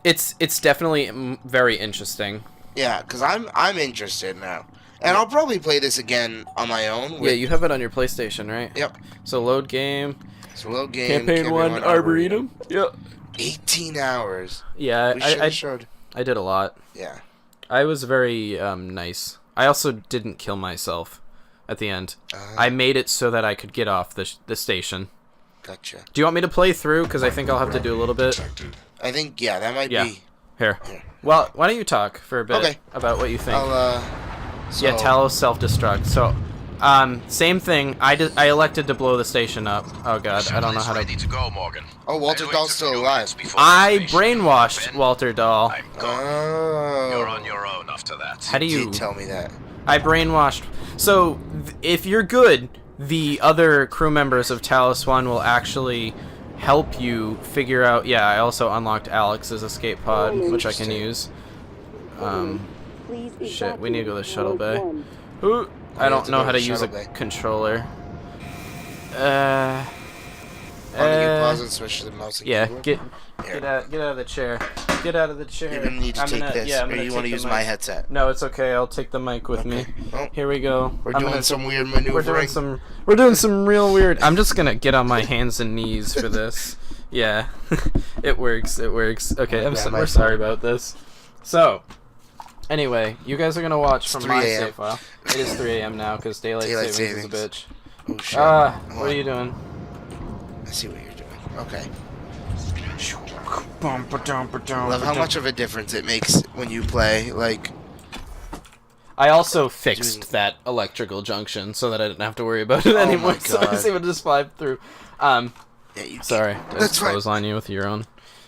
S2: It's definitely very interesting.
S1: Yeah, because I'm interested now, and I'll probably play this again on my own.
S2: Yeah, you have it on your PlayStation, right?
S1: Yep.
S2: So load game.
S1: So load game.
S2: Campaign 1 Arboretum. Yep.
S1: 18 hours.
S2: Yeah,
S1: We should
S2: I
S1: have showed.
S2: I did a lot.
S1: Yeah.
S2: I was very nice. I also didn't kill myself at the end. I made it so that I could get off the station.
S1: Gotcha.
S2: Do you want me to play through? Because I think I'll have to do a little bit.
S1: I think, yeah, that might be...
S2: Here. Well, why don't you talk for a bit
S1: Okay.
S2: about what you think?
S1: I'll,
S2: Yeah, Talos self-destruct. So, same thing. I elected to blow the station up. Oh god, I don't know how to...
S11: ready to go, Morgan.
S1: Oh, Walter Dahl's still alive.
S2: I brainwashed Walter Dahl.
S1: Oh.
S11: You're on your own after that.
S2: How do you...
S1: Did tell me that.
S2: I brainwashed... So, if you're good, the other crew members of Talos 1 will actually help you figure out... Yeah, I also unlocked Alex's escape pod, which I can use. Shit, we need to go to the shuttle bay. Ooh, I don't know how to use a controller.
S1: On the pause and switch to the mouse and
S2: Yeah,
S1: keyboard?
S2: get out of the chair. Get out of the chair.
S1: You're gonna need to take this,
S2: I'm
S1: or
S2: gonna
S1: you
S2: take
S1: want to
S2: the
S1: use
S2: mic.
S1: my headset?
S2: No, it's okay. I'll take the mic with me.
S1: Oh.
S2: Here we go.
S1: We're doing some weird maneuvering.
S2: We're doing some real weird. I'm just gonna get on my hands and knees for this. Yeah, it works. It works. Okay, we're sorry about this. So, anyway, you guys are gonna watch from
S1: 3
S2: my
S1: a.m.
S2: save file. It is 3 a.m. now because daylight savings is a bitch.
S1: Oh shit.
S2: What are you doing?
S1: I see what you're doing. Okay. Love how much of a difference it makes when you play, like...
S2: I also fixed that electrical junction so that I didn't have to worry about it anymore.
S1: my
S2: So I was
S1: God.
S2: able to just fly through.
S1: Yeah, you
S2: Sorry, I just clothesline you with your own.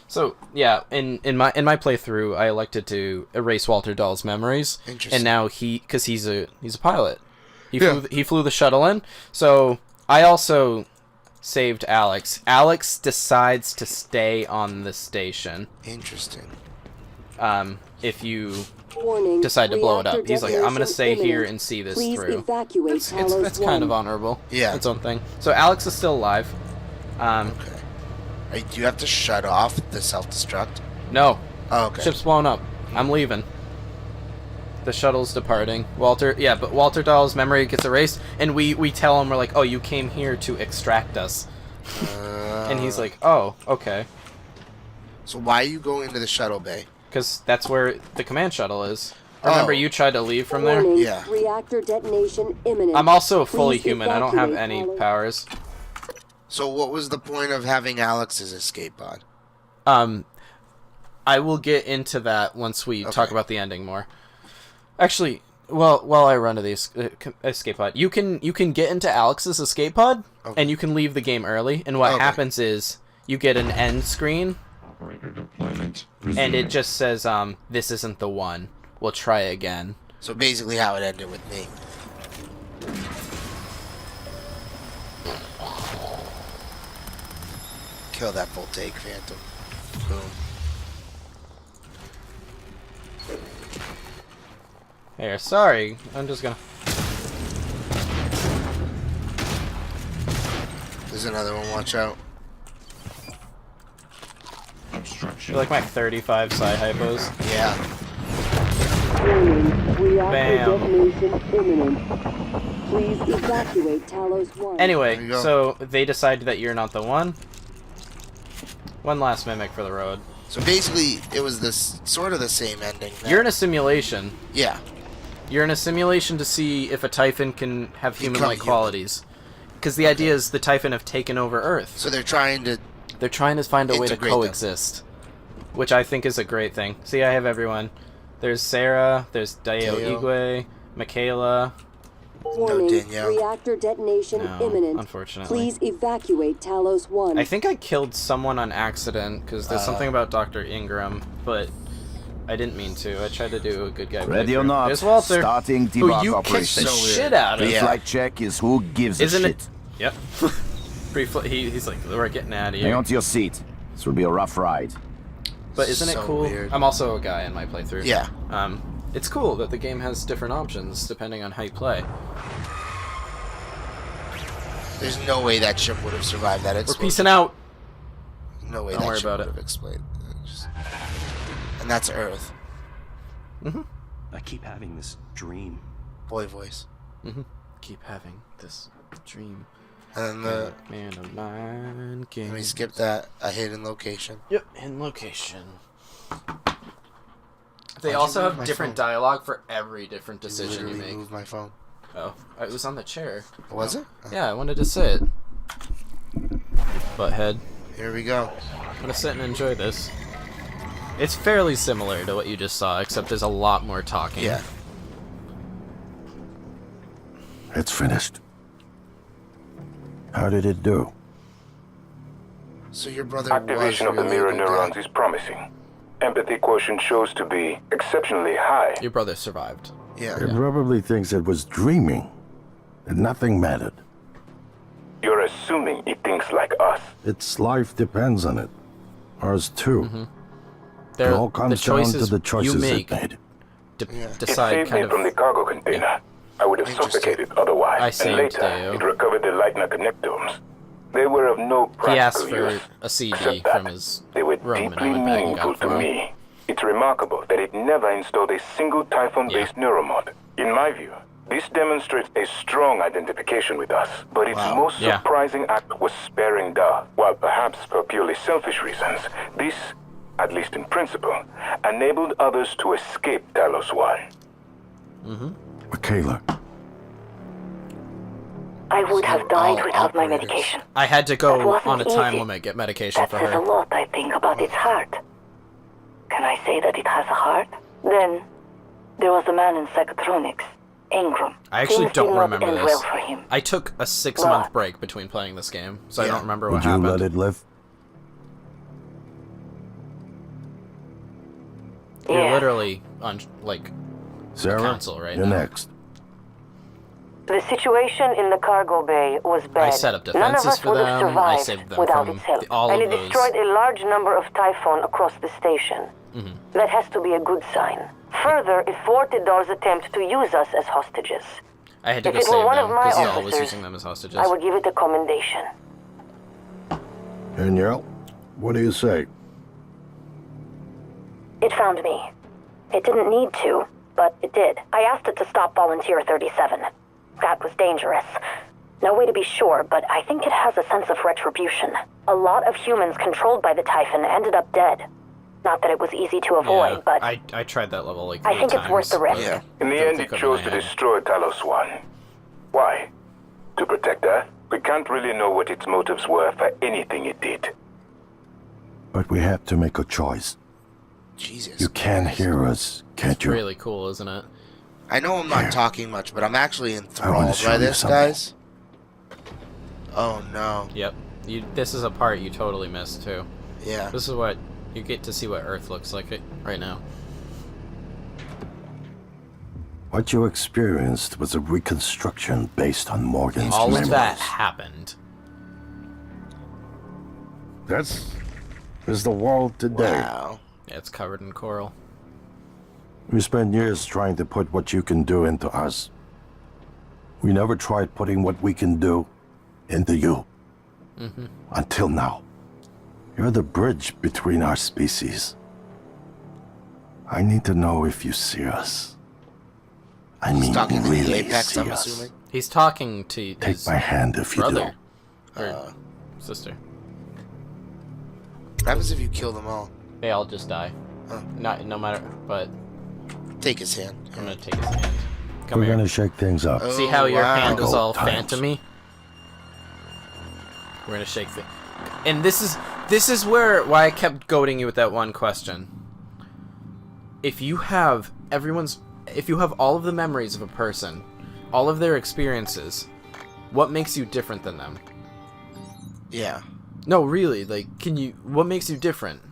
S2: So yeah, in my playthrough, I elected to erase Walter Dahl's memories,
S1: Interesting.
S2: and now because he's a pilot, he flew the shuttle in. So I also saved Alex. Alex decides to stay on the station.
S1: Interesting.
S2: If you
S7: Warning,
S2: decide to blow it up,
S7: reactor
S2: he's like, I'm gonna
S7: detonation
S2: stay here
S7: imminent.
S2: and see this
S7: Please
S2: through.
S7: evacuate Talos
S2: That's kind of
S7: 1.
S2: honorable.
S1: Yeah.
S2: Its own thing. So Alex is still alive.
S1: Okay. Do you have to shut off the self-destruct?
S2: No.
S1: Oh, okay.
S2: Ship's blown up. I'm leaving. The shuttle's departing. Walter Dahl's memory gets erased, and we tell him, we're like, oh, you came here to extract us. And he's like, oh, okay.
S1: So why are you going into the shuttle bay?
S2: Because that's where the command shuttle is. Remember, you tried to leave from there?
S7: Warning,
S1: Yeah.
S7: reactor detonation imminent.
S2: I'm also fully
S7: Please
S2: human. I don't have
S7: evacuate
S2: any
S7: Talos.
S2: powers.
S1: So what was the point of having Alex's escape pod?
S2: I will get into that once we talk about the ending more. Actually, while I run to the escape pod, you can get into Alex's escape pod, and you can leave the game early. And what happens is you get an end screen, and it just says, "This isn't the one. We'll try again."
S1: So basically, how it ended with me. Kill that voltaic phantom. Boom.
S2: Here, sorry. I'm just gonna...
S1: There's another one, watch out.
S2: You like my 35 sci-hypos?
S1: Yeah.
S2: Bam.
S7: Please evacuate Talos 1.
S2: Anyway, so they decide that you're not the one. One last mimic for the road.
S1: So basically, it was this sort of the same ending.
S2: You're in a simulation.
S1: Yeah.
S2: You're in a simulation to see if a Typhon can have human-like qualities. Because the idea is the Typhon have taken over Earth.
S1: So they're trying to
S2: find a way to coexist. Which I think is a great thing. See, I have everyone. There's Sarah, there's Deo Igwe, Michaela.
S7: Warning, reactor detonation imminent.
S2: Unfortunately.
S7: Please evacuate Talos 1.
S2: I think I killed someone on accident, because there's something about Dr. Ingram, but I didn't mean to. I tried to do a good guy.
S12: Ready or not,
S2: there's Walter,
S12: starting debug
S2: who you
S12: operation.
S2: kicked the shit out of.
S12: Pre-flight check is who gives a shit.
S2: It? Yep. He's like, we're getting out of here.
S12: Hang on to your seat. This will be a rough ride.
S2: But isn't it cool?
S1: Weird.
S2: I'm also a guy in my playthrough.
S1: Yeah.
S2: It's cool that the game has different options depending on how you play.
S1: There's no way that ship would have survived that explosion.
S2: We're peacing out.
S1: No way
S2: Don't
S1: that
S2: worry
S1: ship
S2: about
S1: would
S2: it.
S1: have exploded. And that's Earth.
S2: Mm-hmm.
S13: I keep having this dream.
S1: Boy voice.
S2: Mm-hmm. Keep having this dream.
S1: And the
S2: man of mine.
S1: Let me skip that. A hidden location.
S2: Yep, in location. They also have different dialogue for every different decision you make.
S1: Move my phone.
S2: Oh, it was on the chair.
S1: Was it?
S2: Yeah, I wanted to sit. Butthead.
S1: Here we go.
S2: I'm gonna sit and enjoy this. It's fairly similar to what you just saw, except there's a lot more talking.
S1: Yeah.
S4: It's finished. How did it do?
S1: So your brother
S6: Activation
S1: was
S6: of the
S1: really
S6: mirror
S1: good
S6: neurons
S1: guy.
S6: is promising. Empathy quotient shows to be exceptionally high.
S2: Your brother survived.
S1: Yeah.
S4: It probably thinks it was dreaming, and nothing mattered.
S6: You're assuming it thinks like us.
S4: Its life depends on it. Ours too.
S2: Mm-hmm.
S4: It all comes down to the choices
S2: you make
S4: it made.
S6: It
S2: decide
S6: saved
S2: kind
S6: me
S2: of.
S6: from the cargo container. I would have suffocated otherwise.
S2: I
S6: And
S2: saved
S6: later,
S2: Deo.
S6: it recovered the Lightner connectomes. They were of no
S2: He asked
S6: practical
S2: for
S6: use.
S2: a CD
S6: except that
S2: from his
S6: they were
S2: room, and I
S6: deeply
S2: went back and got
S6: meaningful
S2: it for
S6: to
S2: him.
S6: me. It's remarkable that it never installed a single Typhon-based neuromod. In my view, this demonstrates a strong identification with us, but its most surprising act was sparing Da. While perhaps for purely selfish reasons, this, at least in principle, enabled others to escape Talos 1.
S2: Mm-hmm.
S4: Michaela.
S10: I would have died without my medication.
S2: I had to go
S10: That
S2: on a
S10: wasn't
S2: time
S10: easy.
S2: limit get medication
S10: That
S2: for
S10: says a
S2: her.
S10: lot, I think, about its heart. Can I say that it has a heart? Then, there was the man in psychotronics, Ingram.
S2: I actually
S10: Things
S2: don't
S10: did not
S2: remember
S10: end
S2: this.
S10: well for him.
S2: I took a 6-month break between playing this game, so I don't remember what
S4: Would you
S2: happened.
S4: let it live?
S2: You're literally on, like,
S4: Sarah,
S2: console right
S4: you're
S2: now.
S4: next.
S10: The situation in the cargo bay was bad.
S2: I set up
S10: None of
S2: defenses
S10: us
S2: for
S10: would have
S2: them, I
S10: survived
S2: saved them
S10: without
S2: from
S10: its help.
S2: all
S10: and
S2: of
S10: it
S2: those.
S10: destroyed a large number of Typhon across the station.
S2: Mm-hmm.
S10: That has to be a good sign. Further, it thwarted Dar's attempt to use us as hostages.
S2: I had to
S10: If
S2: go
S10: it were
S2: save
S10: one
S2: them,
S10: of my
S2: because Yal was
S10: officers,
S2: using them as hostages.
S10: I would give it a commendation.
S4: Danielle, what do you say?
S10: It found me. It didn't need to, but it did. I asked it to stop Volunteer 37. That was dangerous. No way to be sure, but I think it has a sense of retribution. A lot of humans controlled by the Typhon ended up dead. Not that it was easy to avoid, but
S2: I tried that level like 8
S10: I think
S2: times.
S10: it's worth the risk.
S6: Yeah. In the end, it chose to destroy Talos 1. Why? To protect Earth? We can't really know what its motives were for anything it did.
S4: But we have to make a choice.
S1: Jesus.
S4: You can hear us, can't
S2: It's
S4: you?
S2: really cool, isn't it?
S1: I know I'm not talking much, but I'm actually
S4: I want
S1: enthralled
S4: to
S1: by
S4: show you
S1: this,
S4: something.
S1: guys. Oh no.
S2: Yep. This is a part you totally missed too.
S1: Yeah.
S2: This is what you get to see what Earth looks like right now.
S4: What you experienced was a reconstruction based on Morgan's
S2: All
S4: memories.
S2: of that happened.
S4: That's is the world today.
S1: Wow.
S2: Yeah, it's covered in coral.
S4: We spent years trying to put what you can do into us. We never tried putting what we can do into you.
S2: Mm-hmm.
S4: Until now. You're the bridge between our species. I need to know if you see us. I mean,
S1: talking to the
S4: really
S1: Apex,
S4: see
S1: I'm
S4: us.
S1: assuming.
S2: He's talking to
S4: Take
S2: his
S4: my hand if you
S2: brother.
S4: do.
S2: Or sister.
S1: What happens if you kill them all?
S2: They all just die.
S1: Huh.
S2: No matter, but
S1: Take his hand.
S2: I'm gonna take his hand. Come
S4: We're
S2: here.
S4: gonna shake things up.
S1: Oh,
S2: See how your
S1: wow.
S2: hand was all
S4: Old times.
S2: phantomy? We're gonna shake the. And this is why I kept goading you with that one question. If you have all of the memories of a person, all of their experiences, what makes you different than them?
S1: Yeah.
S2: No, really, like, what makes you different?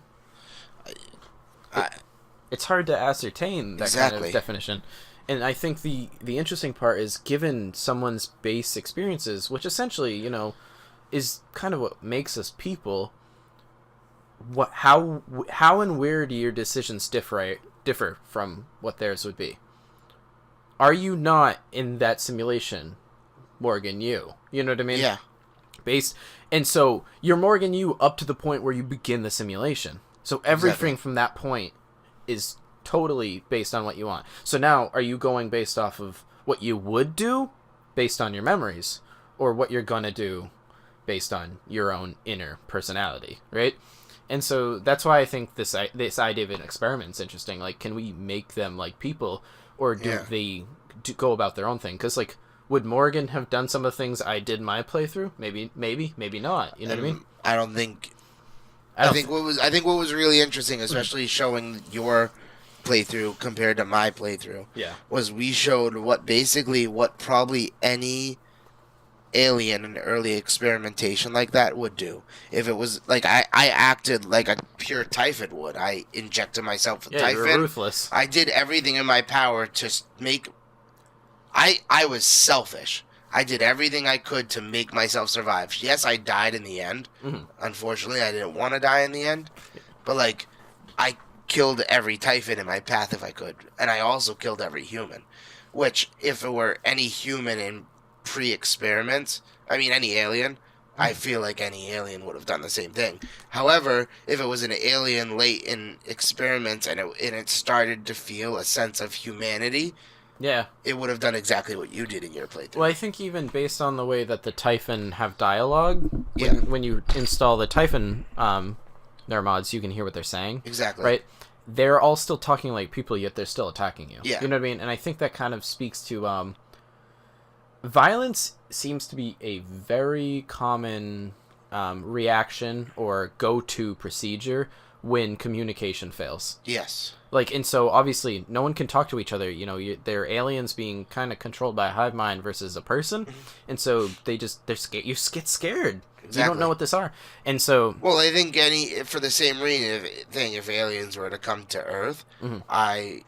S2: It's hard to ascertain that kind
S1: Exactly.
S2: of definition. And I think the interesting part is, given someone's base experiences, which essentially, is kind of what makes us people, how and where do your decisions differ from what theirs would be? Are you not in that simulation, Morgan, you? You know what I mean?
S1: Yeah.
S2: And so you're Morgan you up to the point where you begin the simulation. So everything
S1: Exactly.
S2: from that point is totally based on what you want. So now, are you going based off of what you would do based on your memories, or what you're gonna do based on your own inner personality, right? And so that's why I think this idea of an experiment is interesting. Like, can we make them like people, or do they go about their own thing? Because, like, would Morgan have done some of the things I did in my playthrough? Maybe not. You know what I mean?
S1: I don't think. I think what was really interesting, especially showing your playthrough compared to my playthrough, was we showed what probably any alien in early experimentation like that would do. If it was like I acted like a pure typhid would. I injected myself with typhid.
S2: You were ruthless.
S1: I did everything in my power to make. I was selfish. I did everything I could to make myself survive. Yes, I died in the end.
S2: Mm-hmm.
S1: Unfortunately, I didn't want to die in the end. But, like, I killed every typhid in my path if I could. And I also killed every human. Which, if it were any human in pre-experiments, any alien, I feel like any alien would have done the same thing. However, if it was an alien late in experiments and it started to feel a sense of humanity...
S2: Yeah.
S1: It would have done exactly what you did in your playthrough.
S2: Well, I think even based on the way that the Typhon have dialogue,
S1: Yeah.
S2: when you install the Typhon their mods, you can hear what they're saying.
S1: Exactly.
S2: Right? They're all still talking like people, yet they're still attacking you.
S1: Yeah.
S2: You know what I mean? And I think that kind of speaks to... violence seems to be a very common reaction or go-to procedure when communication fails.
S1: Yes.
S2: Like, and so obviously no one can talk to each other. They're aliens being kind of controlled by a hive mind versus a person, and so they're scared. You get scared.
S1: Exactly.
S2: You don't know what this are, and so.
S1: Well, I think for the same if aliens were to come to Earth, I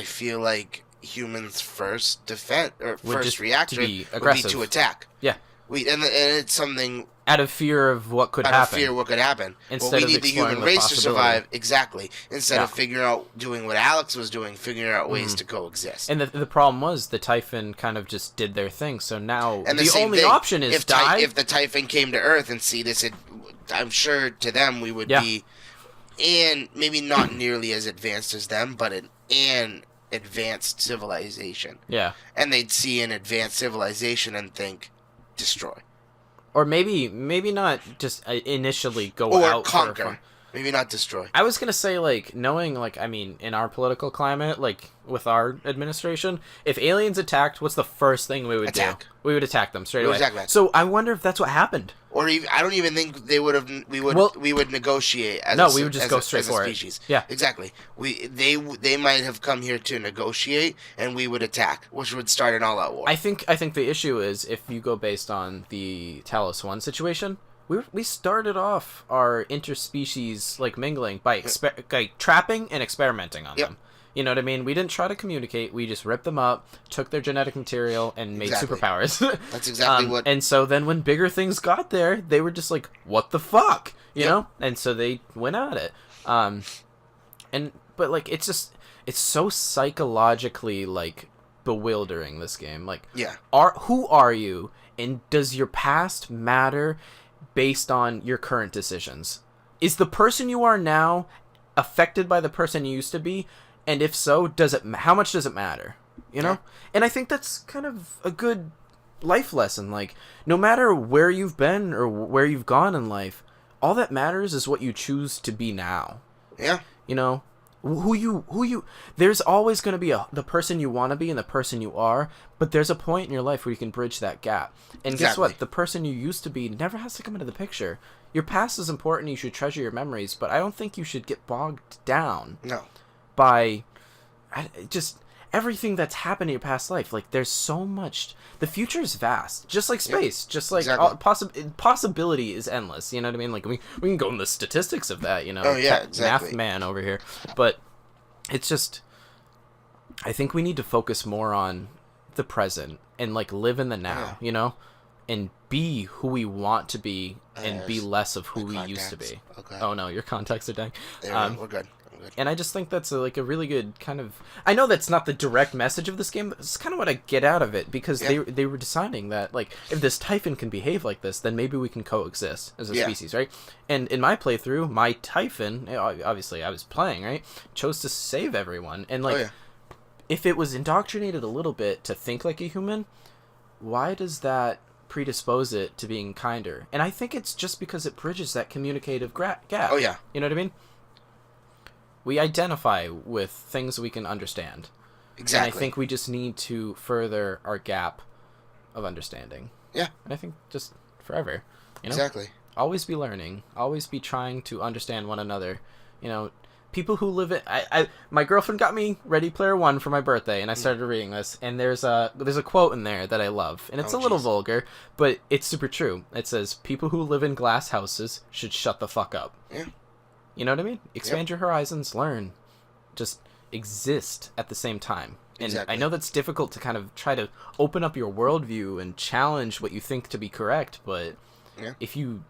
S1: feel like humans' first defense or first reaction would be to attack.
S2: Yeah.
S1: And it's something
S2: out of fear of what could happen.
S1: Out of fear what could happen.
S2: Instead
S1: we need the human race to survive. Exactly. Instead of figuring out doing what Alex was doing, figuring out ways to coexist.
S2: And the problem was the Typhon kind of just did their thing. So now
S1: and
S2: the only option is die.
S1: If the Typhon came to Earth and see this, I'm sure to them we would be, and maybe not nearly as advanced as them, but an advanced civilization.
S2: Yeah.
S1: And they'd see an advanced civilization and think, destroy.
S2: Or maybe not just initially go
S1: or
S2: out
S1: conquer. Maybe not destroy.
S2: I was gonna say, like, knowing, like, I mean, in our political climate, like, with our administration, if aliens attacked, what's the first thing we would do? We would attack them straight away. So I wonder if that's what happened.
S1: Or even, I don't even think they would have. We would negotiate.
S2: We would just go straight for
S1: species.
S2: Yeah,
S1: exactly. They might have come here to negotiate, and we would attack, which would start an all-out war.
S2: I think the issue is if you go based on the Talos 1 situation. We started off our interspecies like mingling by trapping and experimenting on them. You know what I mean? We didn't try to communicate. We just ripped them up, took their genetic material, and made superpowers.
S1: That's exactly what.
S2: And so then when bigger things got there, they were just like, "What the fuck?" You know? And so they went at it. But like it's so psychologically like bewildering, this game. Like, who are you, and does your past matter? Based on your current decisions, is the person you are now affected by the person you used to be, and if so, how much does it matter? You know? And I think that's kind of a good life lesson. Like, no matter where you've been or where you've gone in life, all that matters is what you choose to be now.
S1: Yeah.
S2: You know, who you there's always going to be the person you want to be and the person you are, but there's a point in your life where you can bridge that gap. And guess what? The person you used to be never has to come into the picture. Your past is important. You should treasure your memories, but I don't think you should get bogged down by just everything that's happened in your past life. Like, there's so much. The future is vast, just like space, just like possibility is endless. You know what I mean? Like, we can go in the statistics of that. You know, math man over here. But it's just, I think we need to focus more on the present and like live in the now. You know, and be who we want to be and be less of who we used to be. Okay. Oh no, your contacts are dying.
S1: We're good.
S2: And I just think that's a really good kind of. I know that's not the direct message of this game, but it's kind of what I get out of it, because they were deciding that, like, if this Typhon can behave like this, then maybe we can coexist as a species, right? And in my playthrough, my Typhon, obviously I was playing, right, chose to save everyone, and like, if it was indoctrinated a little bit to think like a human, why does that predispose it to being kinder? And I think it's just because it bridges that communicative gap.
S1: Oh yeah,
S2: you know what I mean? We identify with things we can understand.
S1: Exactly.
S2: And I think we just need to further our gap of understanding.
S1: Yeah.
S2: And I think just forever. You know?
S1: Exactly.
S2: Always be learning. Always be trying to understand one another. You know, people who live in... my girlfriend got me Ready Player One for my birthday, and I started reading this, and there's a quote in there that I love, and it's a little vulgar, but it's super true. It says, people who live in glass houses should shut the fuck up.
S1: Yeah.
S2: You know what I mean? Expand your horizons, learn. Just exist at the same time. And I know that's difficult to kind of try to open up your worldview and challenge what you think to be correct, but if you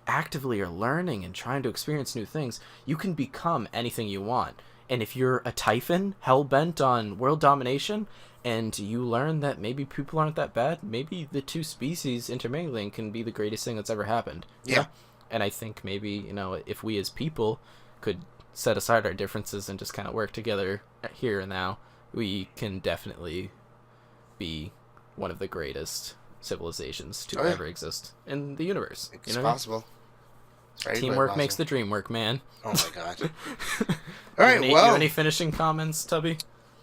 S2: actively are learning and trying to experience new things, you can become anything you want. And if you're a Typhon, hell-bent on world domination, and you learn that maybe people aren't that bad, maybe the two species intermingling can be the greatest thing that's ever happened.
S1: Yeah.
S2: And I think maybe, you know, if we as people could set aside our differences and just kind of work together here and now, we can definitely be one of the greatest civilizations to ever exist in the universe.
S1: It's possible.
S2: Teamwork makes the dream work, man.
S1: Oh my god. All right,
S2: you have any finishing comments, Tubby?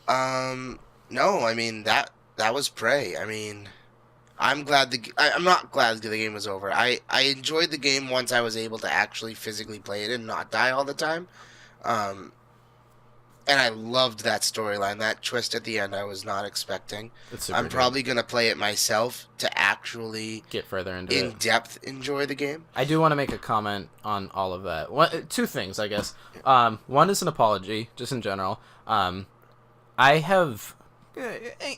S1: No, I mean, that was Prey. I mean, I'm not glad the game was over. I enjoyed the game once I was able to actually physically play it and not die all the time. And I loved that storyline. That twist at the end I was not expecting. I'm probably going to play it myself to actually
S2: get further into
S1: in depth enjoy the game.
S2: I do want to make a comment on all of that. Two things, I guess. One is an apology, just in general. I have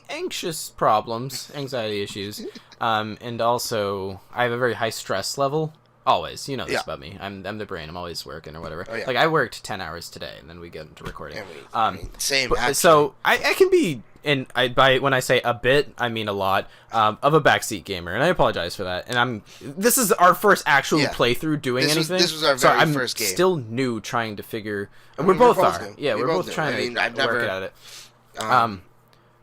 S2: anxious problems, anxiety issues, and also I have a very high stress level. Always, you know this about me. I'm the brain. I'm always working or whatever. Like, I worked 10 hours today, and then we get into recording.
S1: Same.
S2: So I can be, and when I say a bit, I mean a lot, of a backseat gamer, and I apologize for that. And this is our first actual playthrough doing anything.
S1: This was our very first game.
S2: I'm still new, trying to figure. We're both are. Yeah, we're both trying to work at it.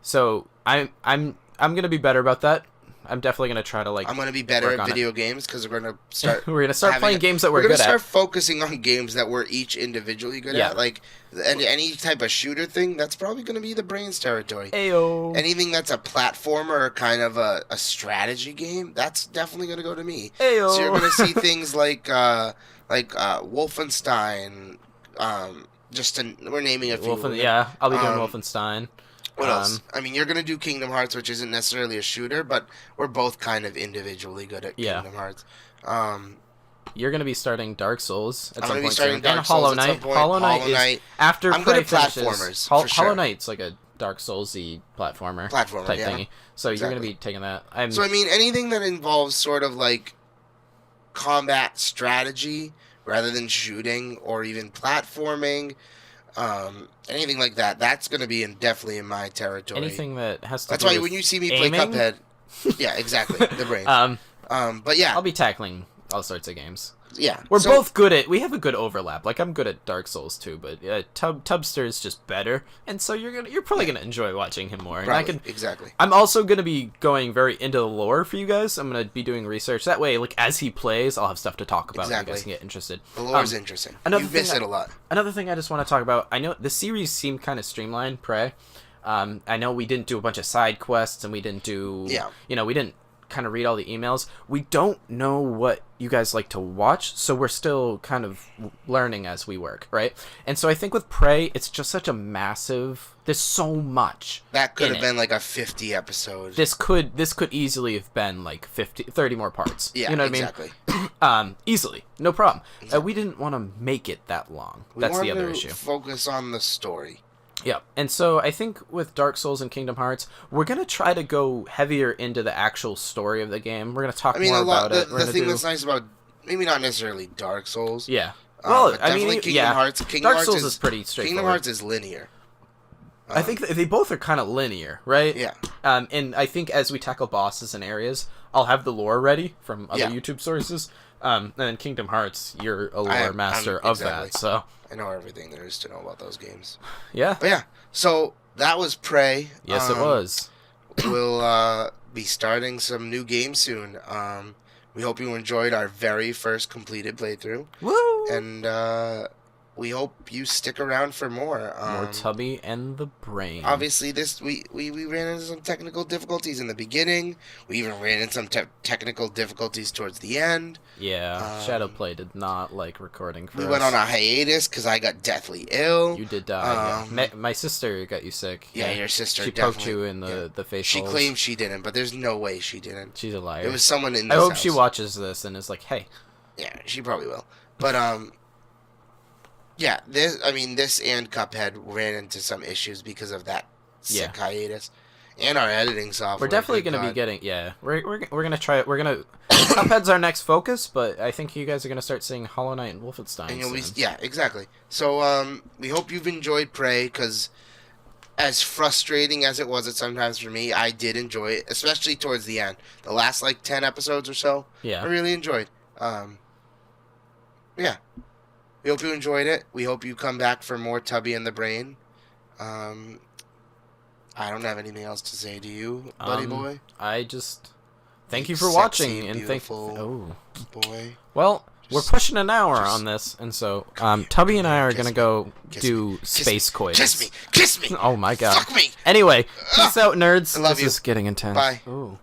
S2: So I'm gonna be better about that. I'm definitely gonna try to
S1: I'm gonna be better at video games because we're gonna start.
S2: Playing games that we're good at.
S1: We're gonna start focusing on games that we're each individually good at. Like any type of shooter thing, that's probably gonna be the brains territory.
S2: Ayo.
S1: Anything that's a platformer or kind of a strategy game, that's definitely gonna go to me.
S2: Ayo.
S1: So you're gonna see things like Wolfenstein. We're naming a few.
S2: I'll be doing Wolfenstein.
S1: What else? I mean, you're going to do Kingdom Hearts, which isn't necessarily a shooter, but we're both kind of individually good at Kingdom Hearts.
S2: You're going to be starting Dark Souls at some point
S1: soon.
S2: And Hollow Knight. Hollow Knight is after
S1: I'm good at platformers.
S2: Hollow Knight's like a Dark Souls-y platformer type thingy. So you're going to be taking that.
S1: So, I mean, anything that involves sort of like combat strategy rather than shooting or even platforming, anything like that, that's going to be definitely in my territory.
S2: Anything that has to
S1: That's
S2: do
S1: why
S2: with
S1: when you see me play
S2: aiming?
S1: Cuphead, yeah, exactly, the brain. But yeah,
S2: I'll be tackling all sorts of games.
S1: Yeah,
S2: we're both good at. We have a good overlap. Like I'm good at Dark Souls too, but Tubster is just better, and so you're probably gonna enjoy watching him more.
S1: Probably, exactly.
S2: I'm also gonna be going very into the lore for you guys. I'm gonna be doing research that way. Like as he plays, I'll have stuff to talk about.
S1: Exactly.
S2: And you guys can get interested.
S1: The lore is interesting. You miss it a lot.
S2: Another thing I just want to talk about. I know the series seemed kind of streamlined. Prey. I know we didn't do a bunch of side quests, and we didn't do.
S1: Yeah.
S2: We didn't kind of read all the emails. We don't know what you guys like to watch, so we're still kind of learning as we work, right? And so I think with Prey, it's just such a massive. There's so much.
S1: That could have been like a 50 episode.
S2: This could easily have been like 30 more parts.
S1: Yeah,
S2: you know what
S1: exactly.
S2: I mean? Easily, no problem. We didn't want to make it that long. That's the other issue.
S1: Focus on the story.
S2: Yeah, and so I think with Dark Souls and Kingdom Hearts, we're going to try to go heavier into the actual story of the game. We're going to talk more about it.
S1: The thing that's nice about, maybe not necessarily Dark Souls.
S2: Yeah.
S1: Well, I mean, Kingdom Hearts.
S2: Dark Souls is pretty straightforward.
S1: Kingdom Hearts is linear.
S2: I think they both are kind of linear, right?
S1: Yeah.
S2: And I think as we tackle bosses and areas, I'll have the lore ready from other YouTube sources. And then Kingdom Hearts, you're a lore master of that, so...
S1: I know everything there is to know about those games.
S2: Yeah.
S1: But yeah, so that was Prey.
S2: Yes, it was.
S1: We'll be starting some new games soon. We hope you enjoyed our very first completed playthrough.
S2: Woo!
S1: And we hope you stick around for more.
S2: More Tubby and the Brain.
S1: Obviously, we ran into some technical difficulties in the beginning. We even ran into some technical difficulties towards the end.
S2: Yeah, Shadowplay did not like recording for us.
S1: We went on a hiatus because I got deathly ill.
S2: You did die. Yeah. My sister got you sick.
S1: Yeah, your sister
S2: she
S1: definitely.
S2: Poked you in the face.
S1: She claims she didn't, but there's no way she didn't.
S2: She's a liar.
S1: It was someone in this
S2: I hope
S1: house.
S2: she watches this and is like, hey.
S1: Yeah, she probably will. But, yeah, this and Cuphead ran into some issues because of that sick hiatus. And our editing software.
S2: We're definitely going to be getting, we're going to try it. We're going to, Cuphead's our next focus, but I think you guys are going to start seeing Hollow Knight and Wolfenstein soon.
S1: Yeah, exactly. So, we hope you've enjoyed Prey, because as frustrating as it was sometimes for me, I did enjoy it, especially towards the end. The last, 10 episodes or so, I really enjoyed. Yeah. We hope you enjoyed it. We hope you come back for more Tubby and the Brain. I don't have anything else to say to you, buddy boy.
S2: I just thank you for watching and
S1: beautiful boy.
S2: Well, we're pushing an hour on this, and so Tubby and I are gonna go do space coitus.
S1: Kiss me!
S2: Oh my god!
S1: Fuck me!
S2: Anyway, peace out, nerds.
S1: I love
S2: this is getting intense.
S1: Bye.
S2: Ooh.